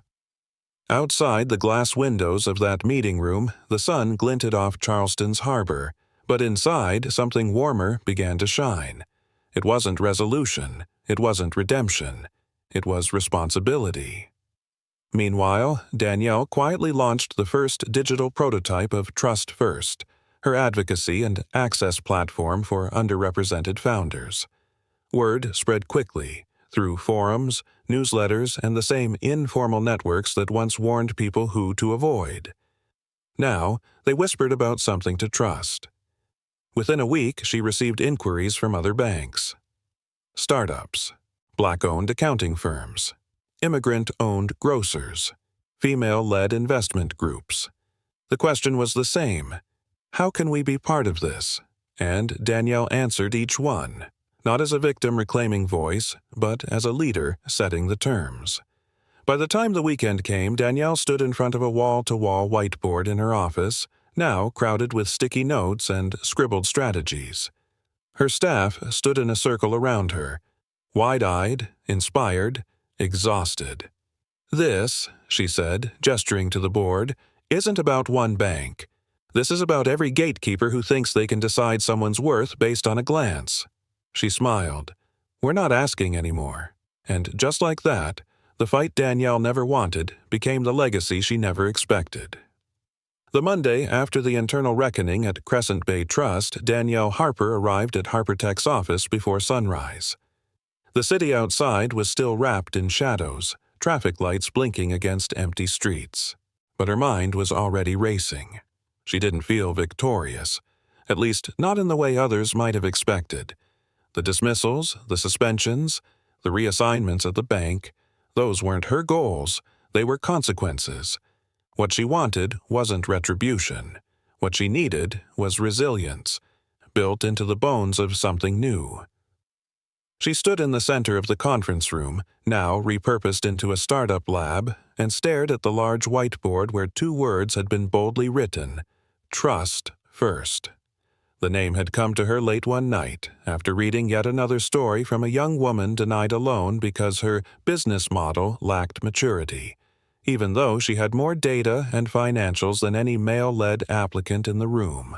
Outside the glass windows of that meeting room, the sun glinted off Charleston's harbor, but inside, something warmer began to shine. It wasn't resolution, it wasn't redemption, it was responsibility. Meanwhile, Danielle quietly launched the first digital prototype of Trust First, her advocacy and access platform for underrepresented founders. Word spread quickly, through forums, newsletters, and the same informal networks that once warned people who to avoid. Now, they whispered about something to trust. Within a week, she received inquiries from other banks. Startups, Black-owned accounting firms, immigrant-owned grocers, female-led investment groups. The question was the same: how can we be part of this? And Danielle answered each one, not as a victim reclaiming voice, but as a leader setting the terms. By the time the weekend came, Danielle stood in front of a wall-to-wall whiteboard in her office, now crowded with sticky notes and scribbled strategies. Her staff stood in a circle around her, wide-eyed, inspired, exhausted. "This," she said, gesturing to the board, "isn't about one bank. This is about every gatekeeper who thinks they can decide someone's worth based on a glance." She smiled. "We're not asking anymore." And just like that, the fight Danielle never wanted became the legacy she never expected. The Monday after the internal reckoning at Crescent Bay Trust, Danielle Harper arrived at HarperTech's office before sunrise. The city outside was still wrapped in shadows, traffic lights blinking against empty streets. But her mind was already racing. She didn't feel victorious, at least not in the way others might have expected. The dismissals, the suspensions, the reassignments at the bank, those weren't her goals, they were consequences. What she wanted wasn't retribution. What she needed was resilience, built into the bones of something new. She stood in the center of the conference room, now repurposed into a startup lab, and stared at the large whiteboard where two words had been boldly written: Trust First. The name had come to her late one night, after reading yet another story from a young woman denied a loan because her business model lacked maturity, even though she had more data and financials than any male-led applicant in the room.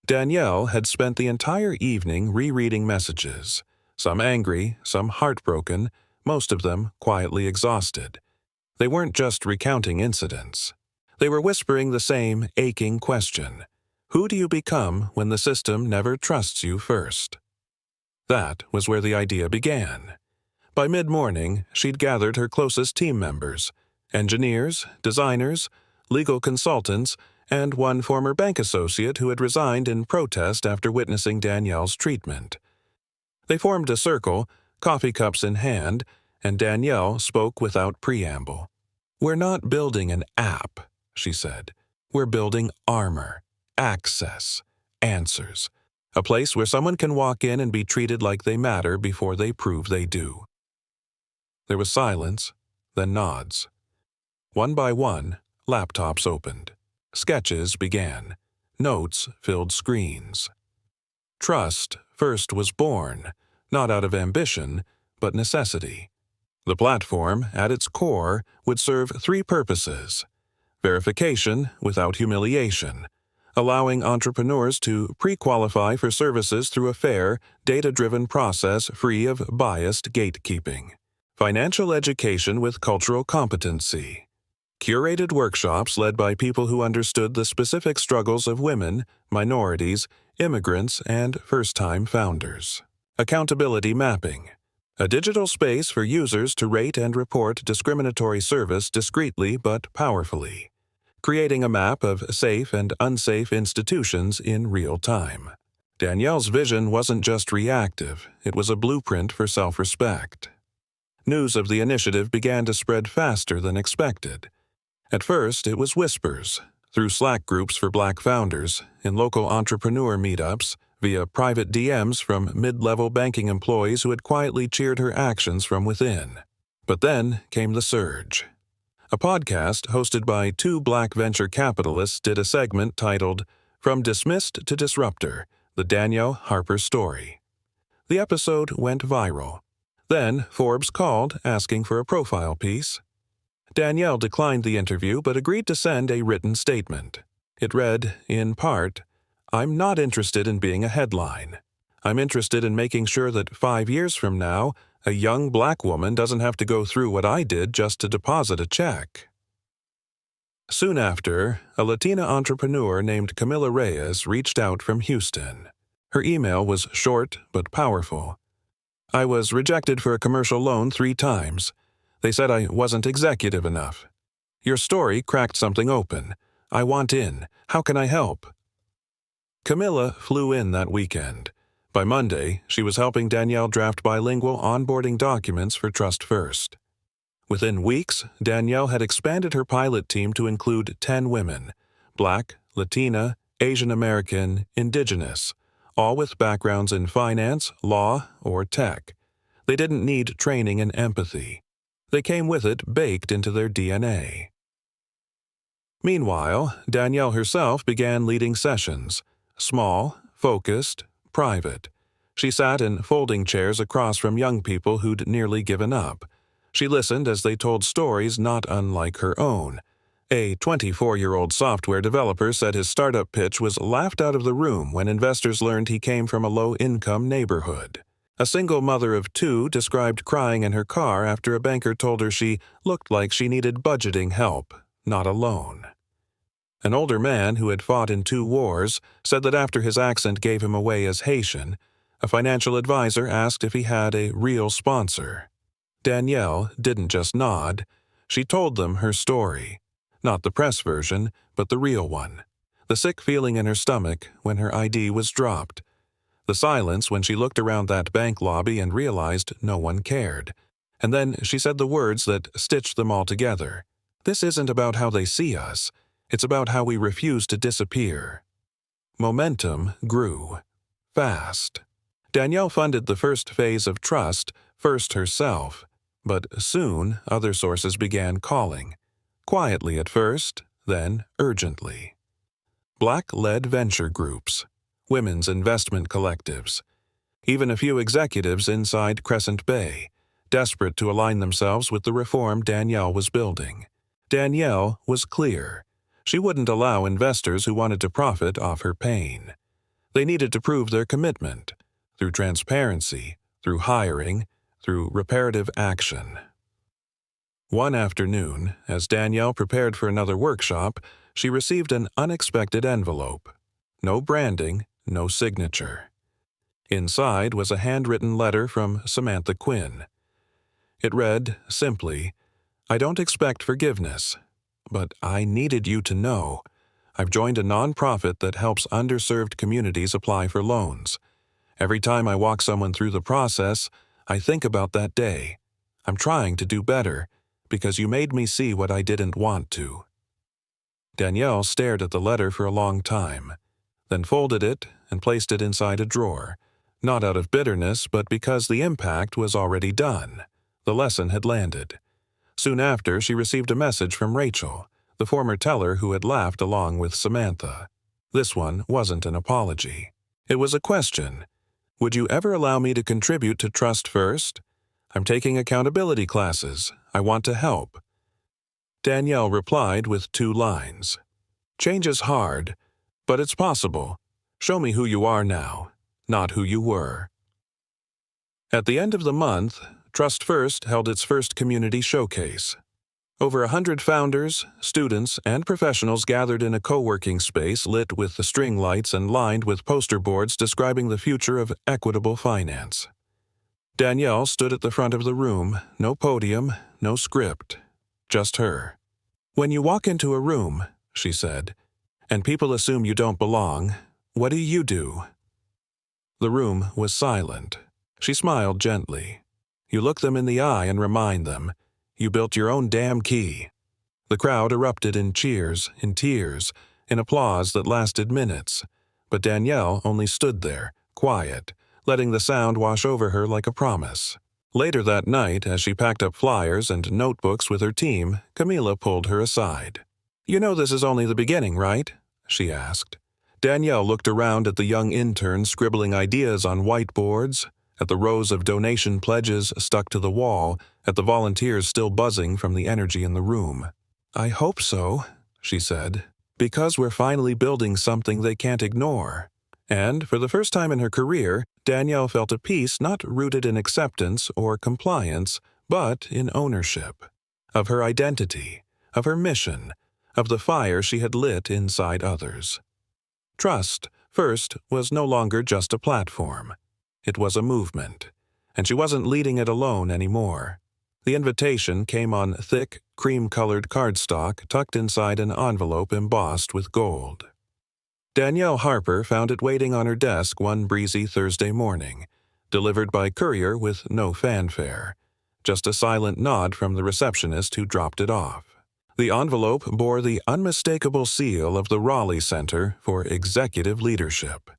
Danielle had spent the entire evening rereading messages, some angry, some heartbroken, most of them quietly exhausted. They weren't just recounting incidents. They were whispering the same aching question: who do you become when the system never trusts you first? That was where the idea began. By mid-morning, she'd gathered her closest team members, engineers, designers, legal consultants, and one former bank associate who had resigned in protest after witnessing Danielle's treatment. They formed a circle, coffee cups in hand, and Danielle spoke without preamble. "We're not building an app," she said. "We're building armor, access, answers, a place where someone can walk in and be treated like they matter before they prove they do." There was silence, then nods. One by one, laptops opened. Sketches began. Notes filled screens. Trust first was born, not out of ambition, but necessity. The platform, at its core, would serve three purposes: verification without humiliation, allowing entrepreneurs to pre-qualify for services through a fair, data-driven process free of biased gatekeeping; financial education with cultural competency; curated workshops led by people who understood the specific struggles of women, minorities, immigrants, and first-time founders; accountability mapping, a digital space for users to rate and report discriminatory service discreetly but powerfully; creating a map of safe and unsafe institutions in real time. Danielle's vision wasn't just reactive, it was a blueprint for self-respect. News of the initiative began to spread faster than expected. At first, it was whispers, through Slack groups for Black founders, in local entrepreneur meetups, via private DMs from mid-level banking employees who had quietly cheered her actions from within. But then came the surge. A podcast hosted by two Black venture capitalists did a segment titled "From Dismissed to Disruptor: The Danielle Harper Story." The episode went viral. Then Forbes called asking for a profile piece. Danielle declined the interview but agreed to send a written statement. It read, in part, "I'm not interested in being a headline. I'm interested in making sure that 5 years from now, a young Black woman doesn't have to go through what I did just to deposit a check." Soon after, a Latina entrepreneur named Camila Reyes reached out from Houston. Her email was short but powerful. "I was rejected for a commercial loan 3 times. They said I wasn't executive enough. Your story cracked something open. I want in. How can I help?" Camila flew in that weekend. By Monday, she was helping Danielle draft bilingual onboarding documents for Trust First. Within weeks, Danielle had expanded her pilot team to include 10 women: Black, Latina, Asian American, Indigenous, all with backgrounds in finance, law, or tech. They didn't need training in empathy. They came with it baked into their DNA. Meanwhile, Danielle herself began leading sessions. Small, focused, private. She sat in folding chairs across from young people who'd nearly given up. She listened as they told stories not unlike her own. A 24-year-old software developer said his startup pitch was laughed out of the room when investors learned he came from a low-income neighborhood. A single mother of 2 described crying in her car after a banker told her she looked like she needed budgeting help, not a loan. An older man who had fought in 2 wars said that after his accent gave him away as Haitian, a financial advisor asked if he had a real sponsor. Danielle didn't just nod. She told them her story. Not the press version, but the real one. The sick feeling in her stomach when her ID was dropped. The silence when she looked around that bank lobby and realized no one cared. And then she said the words that stitched them all together. "This isn't about how they see us. It's about how we refuse to disappear." Momentum grew. Fast. Danielle funded the first phase of Trust First herself, but soon other sources began calling. Quietly at first, then urgently. Black-led venture groups. Women's investment collectives. Even a few executives inside Crescent Bay, desperate to align themselves with the reform Danielle was building. Danielle was clear. She wouldn't allow investors who wanted to profit off her pain. They needed to prove their commitment, through transparency, through hiring, through reparative action. One afternoon, as Danielle prepared for another workshop, she received an unexpected envelope. No branding, no signature. Inside was a handwritten letter from Samantha Quinn. It read, simply, "I don't expect forgiveness, but I needed you to know. I've joined a nonprofit that helps underserved communities apply for loans. Every time I walk someone through the process, I think about that day. I'm trying to do better, because you made me see what I didn't want to." Danielle stared at the letter for a long time, then folded it and placed it inside a drawer, not out of bitterness, but because the impact was already done. The lesson had landed. Soon after, she received a message from Rachel, the former teller who had laughed along with Samantha. This one wasn't an apology. It was a question. "Would you ever allow me to contribute to Trust First? I'm taking accountability classes. I want to help." Danielle replied with 2 lines. "Change is hard, but it's possible. Show me who you are now, not who you were." At the end of the month, Trust First held its first community showcase. Over 100 founders, students, and professionals gathered in a co-working space lit with the string lights and lined with poster boards describing the future of equitable finance. Danielle stood at the front of the room, no podium, no script, just her. "When you walk into a room," she said, "and people assume you don't belong, what do you do?" The room was silent. She smiled gently. "You look them in the eye and remind them, you built your own damn key." The crowd erupted in cheers, in tears, in applause that lasted minutes, but Danielle only stood there, quiet, letting the sound wash over her like a promise. Later that night, as she packed up flyers and notebooks with her team, Camila pulled her aside. "You know this is only the beginning, right?" she asked. Danielle looked around at the young intern scribbling ideas on whiteboards, at the rows of donation pledges stuck to the wall, at the volunteers still buzzing from the energy in the room. "I hope so," she said, "because we're finally building something they can't ignore." And, for the first time in her career, Danielle felt a peace not rooted in acceptance or compliance, but in ownership. Of her identity, of her mission, of the fire she had lit inside others. Trust First was no longer just a platform. It was a movement, and she wasn't leading it alone anymore. The invitation came on thick, cream-colored cardstock tucked inside an envelope embossed with gold. Danielle Harper found it waiting on her desk one breezy Thursday morning, delivered by courier with no fanfare, just a silent nod from the receptionist who dropped it off. The envelope bore the unmistakable seal of the Raleigh Center for Executive Leadership.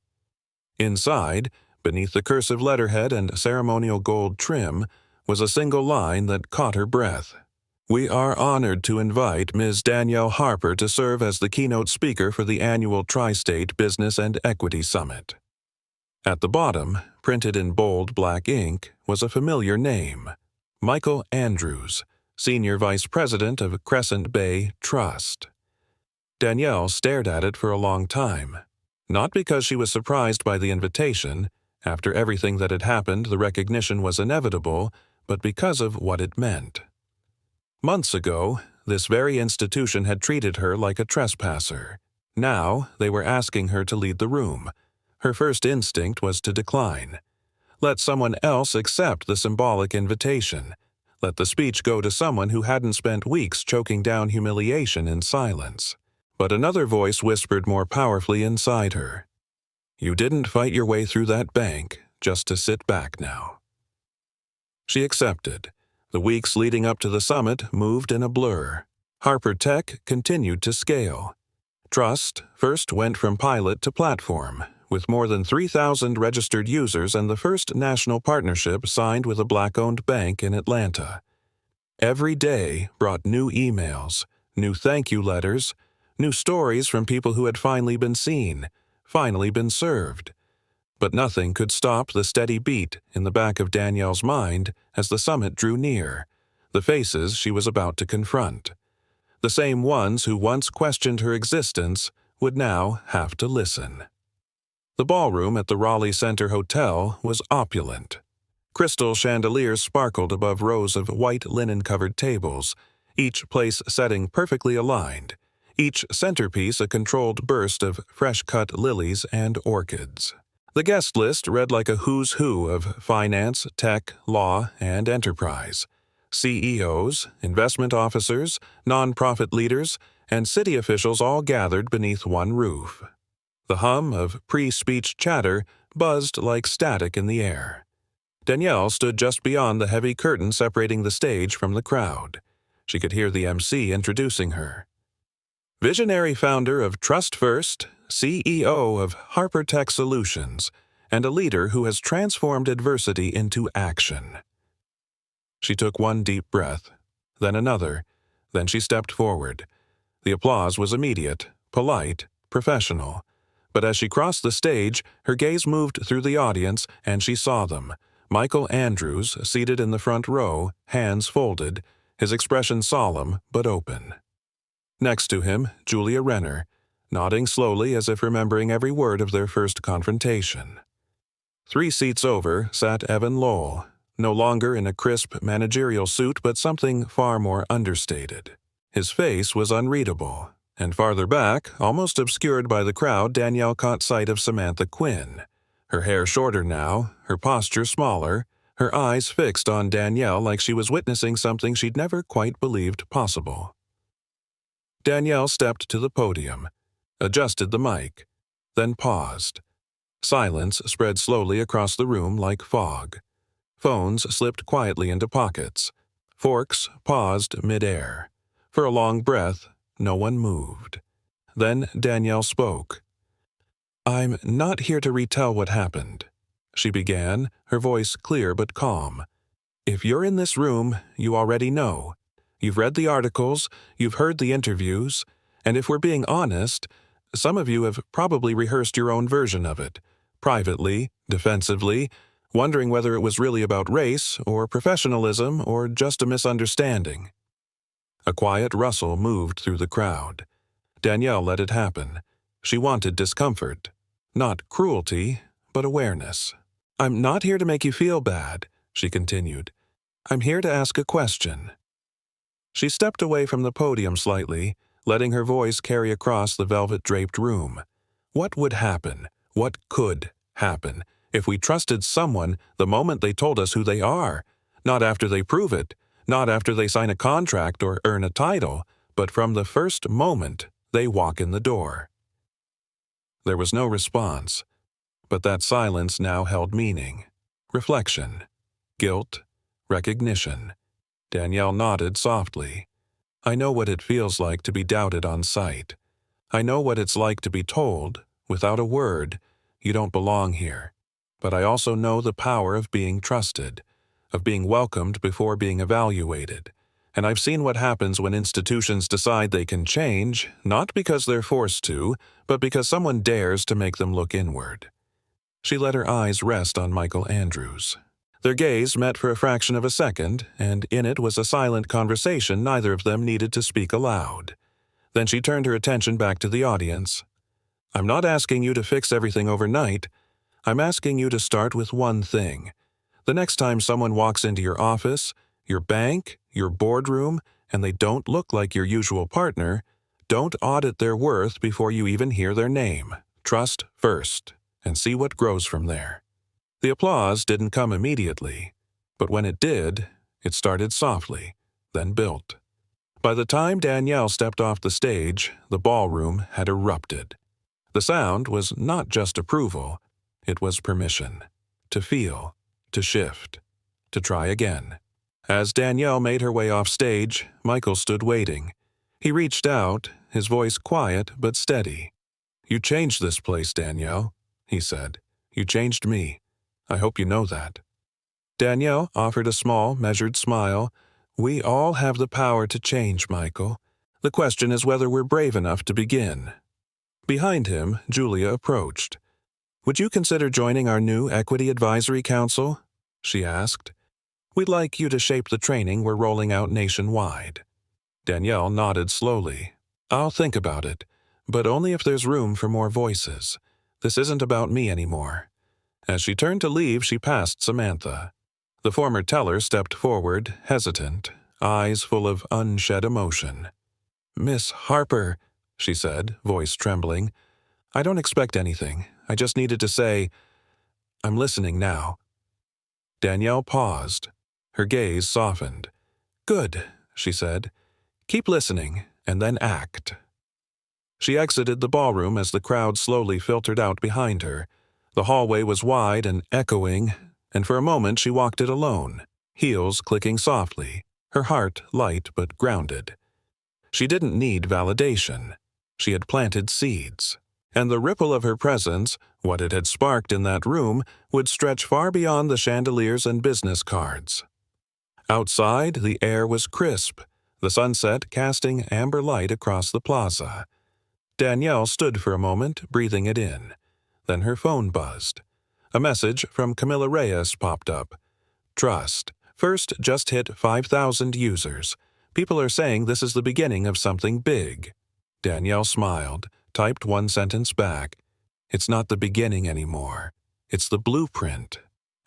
Inside, beneath the cursive letterhead and ceremonial gold trim, was a single line that caught her breath. "We are honored to invite Ms. Danielle Harper to serve as the keynote speaker for the annual Tri-State Business and Equity Summit." At the bottom, printed in bold black ink, was a familiar name: Michael Andrews, Senior Vice President of Crescent Bay Trust. Danielle stared at it for a long time, not because she was surprised by the invitation. After everything that had happened, the recognition was inevitable, but because of what it meant. Months ago, this very institution had treated her like a trespasser. Now, they were asking her to lead the room. Her first instinct was to decline. Let someone else accept the symbolic invitation. Let the speech go to someone who hadn't spent weeks choking down humiliation in silence. But another voice whispered more powerfully inside her. "You didn't fight your way through that bank just to sit back now." She accepted. The weeks leading up to the summit moved in a blur. Harper Tech continued to scale. Trust First went from pilot to platform, with more than 3,000 registered users and the first national partnership signed with a Black-owned bank in Atlanta. Every day brought new emails, new thank you letters, new stories from people who had finally been seen, finally been served. But nothing could stop the steady beat in the back of Danielle's mind as the summit drew near, the faces she was about to confront. The same ones who once questioned her existence would now have to listen. The ballroom at the Raleigh Center Hotel was opulent. Crystal chandeliers sparkled above rows of white linen-covered tables, each place setting perfectly aligned, each centerpiece a controlled burst of fresh-cut lilies and orchids. The guest list read like a who's who of finance, tech, law, and enterprise. CEOs, investment officers, nonprofit leaders, and city officials all gathered beneath one roof. The hum of pre-speech chatter buzzed like static in the air. Danielle stood just beyond the heavy curtain separating the stage from the crowd. She could hear the MC introducing her. Visionary founder of Trust First, CEO of Harper Tech Solutions, and a leader who has transformed adversity into action. She took one deep breath, then another, then she stepped forward. The applause was immediate, polite, professional. But as she crossed the stage, her gaze moved through the audience and she saw them. Michael Andrews, seated in the front row, hands folded, his expression solemn but open. Next to him, Julia Renner, nodding slowly as if remembering every word of their first confrontation. 3 seats over sat Evan Lowell, no longer in a crisp managerial suit but something far more understated. His face was unreadable, and farther back, almost obscured by the crowd, Danielle caught sight of Samantha Quinn. Her hair shorter now, her posture smaller, her eyes fixed on Danielle like she was witnessing something she'd never quite believed possible. Danielle stepped to the podium, adjusted the mic, then paused. Silence spread slowly across the room like fog. Phones slipped quietly into pockets. Forks paused mid-air. For a long breath, no one moved. Then Danielle spoke. "I'm not here to retell what happened," she began, her voice clear but calm. "If you're in this room, you already know. You've read the articles, you've heard the interviews, and if we're being honest, some of you have probably rehearsed your own version of it, privately, defensively, wondering whether it was really about race or professionalism or just a misunderstanding." A quiet rustle moved through the crowd. Danielle let it happen. She wanted discomfort. Not cruelty, but awareness. "I'm not here to make you feel bad," she continued. "I'm here to ask a question." She stepped away from the podium slightly, letting her voice carry across the velvet-draped room. What would happen, what could happen, if we trusted someone the moment they told us who they are? Not after they prove it, not after they sign a contract or earn a title, but from the first moment they walk in the door. There was no response, but that silence now held meaning. Reflection. Guilt. Recognition. Danielle nodded softly. "I know what it feels like to be doubted on sight. I know what it's like to be told, without a word, you don't belong here. But I also know the power of being trusted, of being welcomed before being evaluated. And I've seen what happens when institutions decide they can change, not because they're forced to, but because someone dares to make them look inward." She let her eyes rest on Michael Andrews. Their gaze met for a fraction of a second, and in it was a silent conversation neither of them needed to speak aloud. Then she turned her attention back to the audience. "I'm not asking you to fix everything overnight. I'm asking you to start with one thing. The next time someone walks into your office, your bank, your boardroom, and they don't look like your usual partner, don't audit their worth before you even hear their name. Trust first, and see what grows from there." The applause didn't come immediately, but when it did, it started softly, then built. By the time Danielle stepped off the stage, the ballroom had erupted. The sound was not just approval, it was permission. To feel, to shift, to try again. As Danielle made her way off stage, Michael stood waiting. He reached out, his voice quiet but steady. "You changed this place, Danielle," he said. "You changed me. I hope you know that." Danielle offered a small, measured smile. "We all have the power to change, Michael. The question is whether we're brave enough to begin." Behind him, Julia approached. "Would you consider joining our new Equity Advisory Council?" she asked. "We'd like you to shape the training we're rolling out nationwide." Danielle nodded slowly. "I'll think about it, but only if there's room for more voices. This isn't about me anymore." As she turned to leave, she passed Samantha. The former teller stepped forward, hesitant, eyes full of unshed emotion. "Miss Harper," she said, voice trembling, "I don't expect anything. I just needed to say, I'm listening now." Danielle paused. Her gaze softened. "Good," she said. "Keep listening, and then act." She exited the ballroom as the crowd slowly filtered out behind her. The hallway was wide and echoing, and for a moment she walked it alone, heels clicking softly, her heart light but grounded. She didn't need validation. She had planted seeds, and the ripple of her presence, what it had sparked in that room, would stretch far beyond the chandeliers and business cards. Outside, the air was crisp, the sunset casting amber light across the plaza. Danielle stood for a moment, breathing it in. Then her phone buzzed. A message from Camilla Reyes popped up. "Trust. First just hit 5,000 users. People are saying this is the beginning of something big." Danielle smiled, typed one sentence back. "It's not the beginning anymore. It's the blueprint."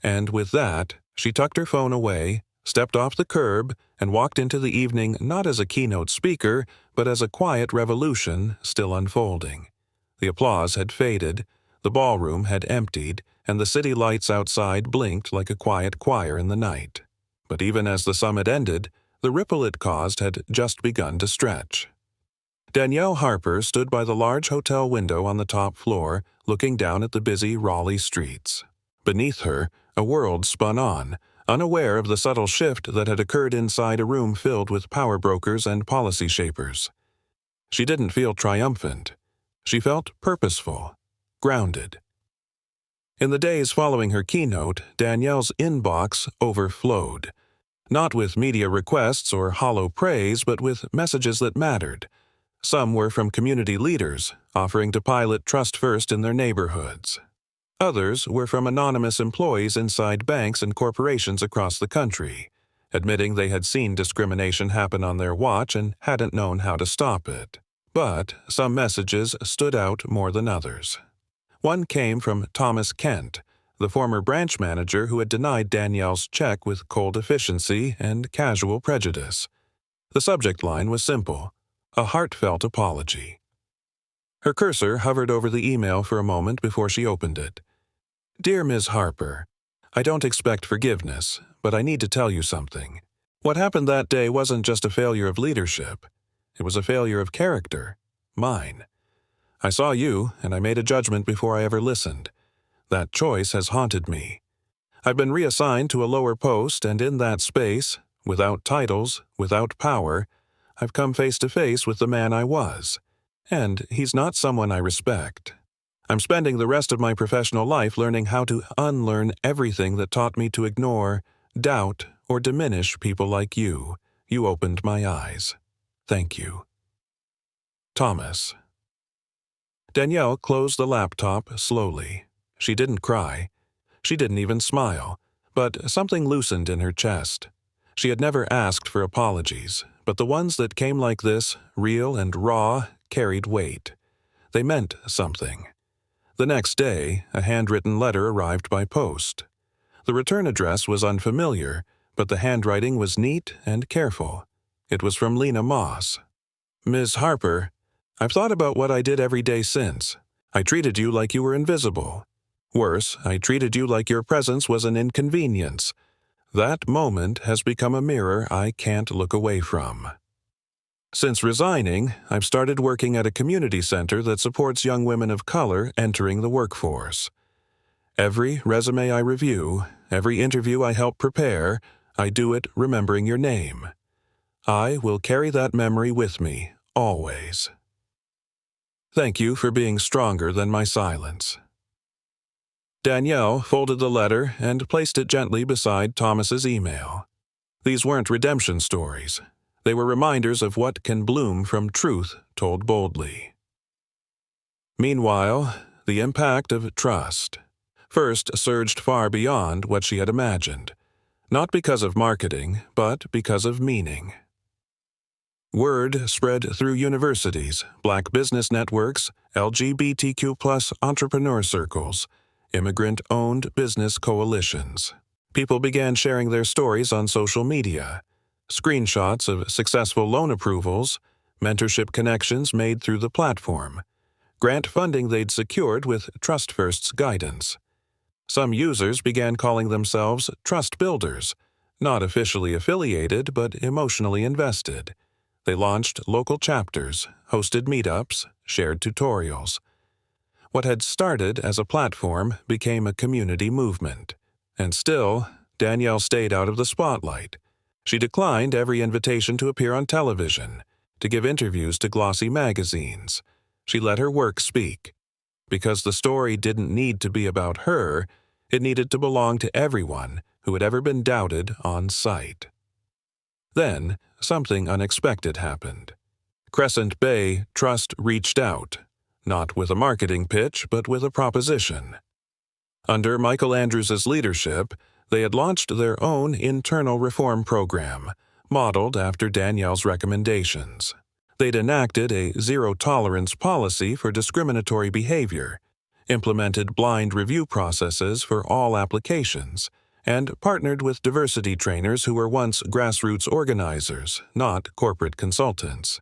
And with that, she tucked her phone away, stepped off the curb, and walked into the evening not as a keynote speaker, but as a quiet revolution still unfolding. The applause had faded, the ballroom had emptied, and the city lights outside blinked like a quiet choir in the night. But even as the summit ended, the ripple it caused had just begun to stretch. Danielle Harper stood by the large hotel window on the top floor, looking down at the busy Raleigh streets. Beneath her, a world spun on, unaware of the subtle shift that had occurred inside a room filled with power brokers and policy shapers. She didn't feel triumphant. She felt purposeful, grounded. In the days following her keynote, Danielle's inbox overflowed. Not with media requests or hollow praise, but with messages that mattered. Some were from community leaders, offering to pilot Trust First in their neighborhoods. Others were from anonymous employees inside banks and corporations across the country, admitting they had seen discrimination happen on their watch and hadn't known how to stop it. But some messages stood out more than others. One came from Thomas Kent, the former branch manager who had denied Danielle's check with cold efficiency and casual prejudice. The subject line was simple: a heartfelt apology. Her cursor hovered over the email for a moment before she opened it. "Dear Ms. Harper, I don't expect forgiveness, but I need to tell you something. What happened that day wasn't just a failure of leadership. It was a failure of character. Mine. I saw you, and I made a judgment before I ever listened. That choice has haunted me. I've been reassigned to a lower post, and in that space, without titles, without power, I've come face to face with the man I was. And he's not someone I respect. I'm spending the rest of my professional life learning how to unlearn everything that taught me to ignore, doubt, or diminish people like you. You opened my eyes. Thank you." Thomas. Danielle closed the laptop slowly. She didn't cry. She didn't even smile, but something loosened in her chest. She had never asked for apologies, but the ones that came like this, real and raw, carried weight. They meant something. The next day, a handwritten letter arrived by post. The return address was unfamiliar, but the handwriting was neat and careful. It was from Lena Moss. "Ms. Harper, I've thought about what I did every day since. I treated you like you were invisible. Worse, I treated you like your presence was an inconvenience. That moment has become a mirror I can't look away from. Since resigning, I've started working at a community center that supports young women of color entering the workforce. Every resume I review, every interview I help prepare, I do it remembering your name. I will carry that memory with me, always. Thank you for being stronger than my silence." Danielle folded the letter and placed it gently beside Thomas's email. These weren't redemption stories. They were reminders of what can bloom from truth told boldly. Meanwhile, the impact of trust first surged far beyond what she had imagined, not because of marketing, but because of meaning. Word spread through universities, Black business networks, LGBTQ+ entrepreneur circles, immigrant-owned business coalitions. People began sharing their stories on social media. Screenshots of successful loan approvals, mentorship connections made through the platform, grant funding they'd secured with Trust First's guidance. Some users began calling themselves trust builders, not officially affiliated but emotionally invested. They launched local chapters, hosted meetups, shared tutorials. What had started as a platform became a community movement. And still, Danielle stayed out of the spotlight. She declined every invitation to appear on television, to give interviews to glossy magazines. She let her work speak. Because the story didn't need to be about her, it needed to belong to everyone who had ever been doubted on sight. Then, something unexpected happened. Crescent Bay Trust reached out, not with a marketing pitch, but with a proposition. Under Michael Andrews's leadership, they had launched their own internal reform program, modeled after Danielle's recommendations. They'd enacted a zero-tolerance policy for discriminatory behavior, implemented blind review processes for all applications, and partnered with diversity trainers who were once grassroots organizers, not corporate consultants.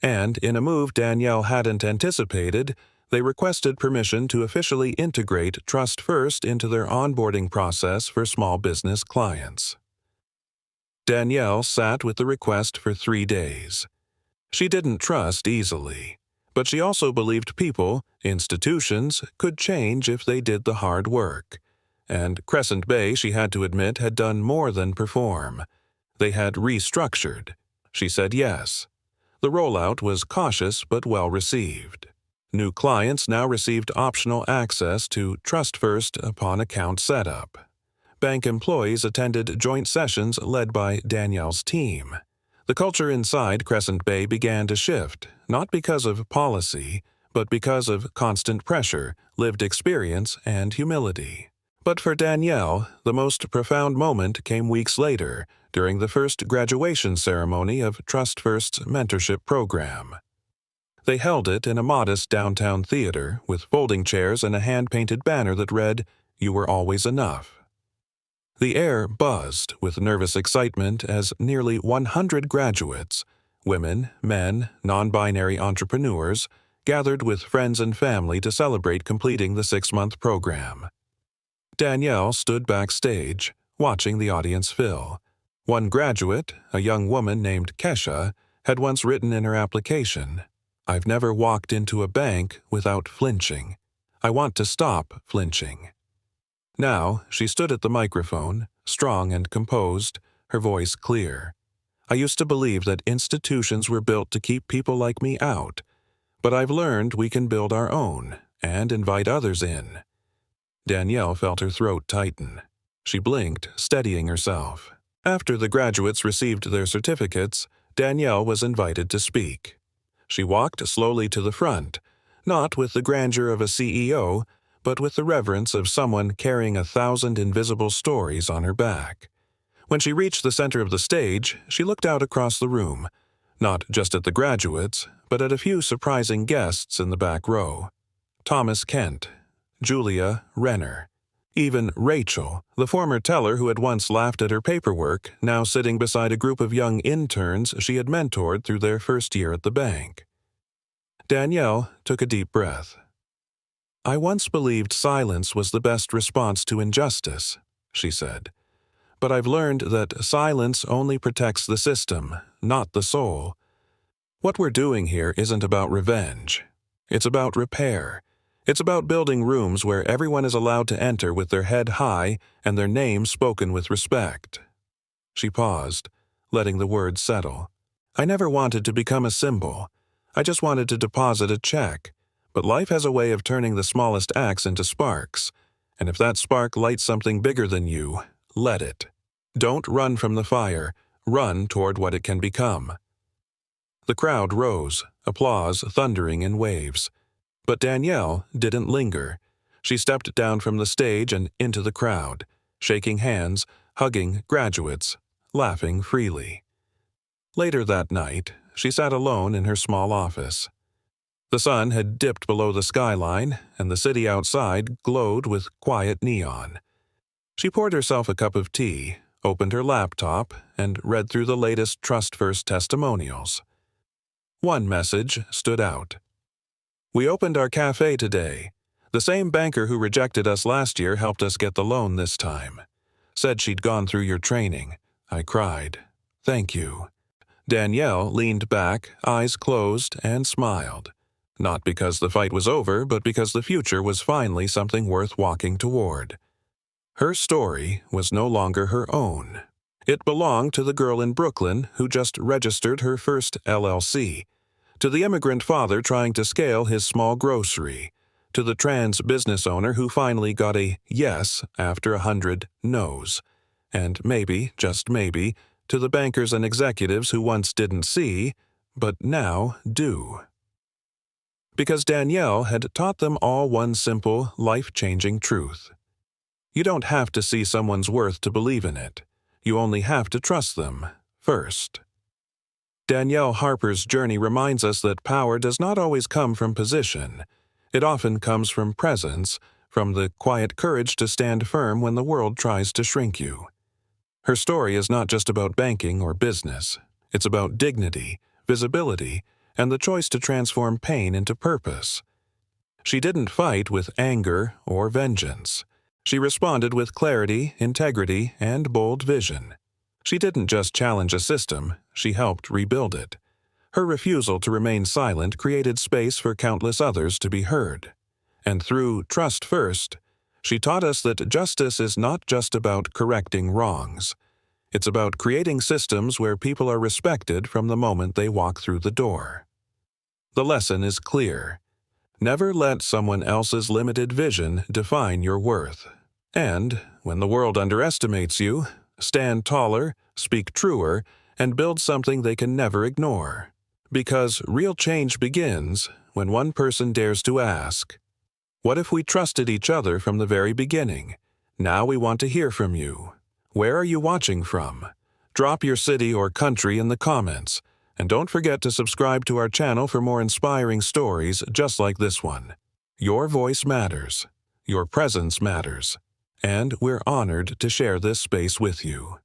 And in a move Danielle hadn't anticipated, they requested permission to officially integrate Trust First into their onboarding process for small business clients. Danielle sat with the request for 3 days. She didn't trust easily, but she also believed people, institutions, could change if they did the hard work. And Crescent Bay, she had to admit, had done more than perform. They had restructured. She said yes. The rollout was cautious but well received. New clients now received optional access to Trust First upon account setup. Bank employees attended joint sessions led by Danielle's team. The culture inside Crescent Bay began to shift, not because of policy, but because of constant pressure, lived experience, and humility. But for Danielle, the most profound moment came weeks later, during the first graduation ceremony of Trust First's mentorship program. They held it in a modest downtown theater with folding chairs and a hand-painted banner that read, "You were always enough." The air buzzed with nervous excitement as nearly 100 graduates, women, men, non-binary entrepreneurs, gathered with friends and family to celebrate completing the 6-month program. Danielle stood backstage, watching the audience fill. One graduate, a young woman named Kesha, had once written in her application, "I've never walked into a bank without flinching. I want to stop flinching." Now, she stood at the microphone, strong and composed, her voice clear. "I used to believe that institutions were built to keep people like me out, but I've learned we can build our own and invite others in." Danielle felt her throat tighten. She blinked, steadying herself. After the graduates received their certificates, Danielle was invited to speak. She walked slowly to the front, not with the grandeur of a CEO, but with the reverence of someone carrying 1,000 invisible stories on her back. When she reached the center of the stage, she looked out across the room, not just at the graduates, but at a few surprising guests in the back row. Thomas Kent, Julia Renner, even Rachel, the former teller who had once laughed at her paperwork, now sitting beside a group of young interns she had mentored through their first year at the bank. Danielle took a deep breath. "I once believed silence was the best response to injustice," she said. "But I've learned that silence only protects the system, not the soul. What we're doing here isn't about revenge. It's about repair. It's about building rooms where everyone is allowed to enter with their head high and their name spoken with respect." She paused, letting the words settle. "I never wanted to become a symbol. I just wanted to deposit a check. But life has a way of turning the smallest acts into sparks, and if that spark lights something bigger than you, let it. Don't run from the fire, run toward what it can become." The crowd rose, applause thundering in waves. But Danielle didn't linger. She stepped down from the stage and into the crowd, shaking hands, hugging graduates, laughing freely. Later that night, she sat alone in her small office. The sun had dipped below the skyline, and the city outside glowed with quiet neon. She poured herself a cup of tea, opened her laptop, and read through the latest Trust First testimonials. One message stood out. "We opened our cafe today. The same banker who rejected us last year helped us get the loan this time. Said she'd gone through your training. I cried. Thank you. Danielle leaned back, eyes closed, and smiled. Not because the fight was over, but because the future was finally something worth walking toward. Her story was no longer her own. It belonged to the girl in Brooklyn who just registered her first LLC, to the immigrant father trying to scale his small grocery, to the trans business owner who finally got a yes after 100 no's, and maybe, just maybe, to the bankers and executives who once didn't see, but now do. Because Danielle had taught them all one simple, life-changing truth. You don't have to see someone's worth to believe in it. You only have to trust them first. Danielle Harper's journey reminds us that power does not always come from position. It often comes from presence, from the quiet courage to stand firm when the world tries to shrink you. Her story is not just about banking or business. It's about dignity, visibility, and the choice to transform pain into purpose. She didn't fight with anger or vengeance. She responded with clarity, integrity, and bold vision. She didn't just challenge a system, she helped rebuild it. Her refusal to remain silent created space for countless others to be heard. And through Trust First, she taught us that justice is not just about correcting wrongs. It's about creating systems where people are respected from the moment they walk through the door. The lesson is clear. Never let someone else's limited vision define your worth. And, when the world underestimates you, stand taller, speak truer, and build something they can never ignore. Because real change begins when one person dares to ask, "What if we trusted each other from the very beginning? Now we want to hear from you. Where are you watching from? Drop your city or country in the comments. And don't forget to subscribe to our channel for more inspiring stories just like this one. Your voice matters. Your presence matters. And we're honored to share this space with you.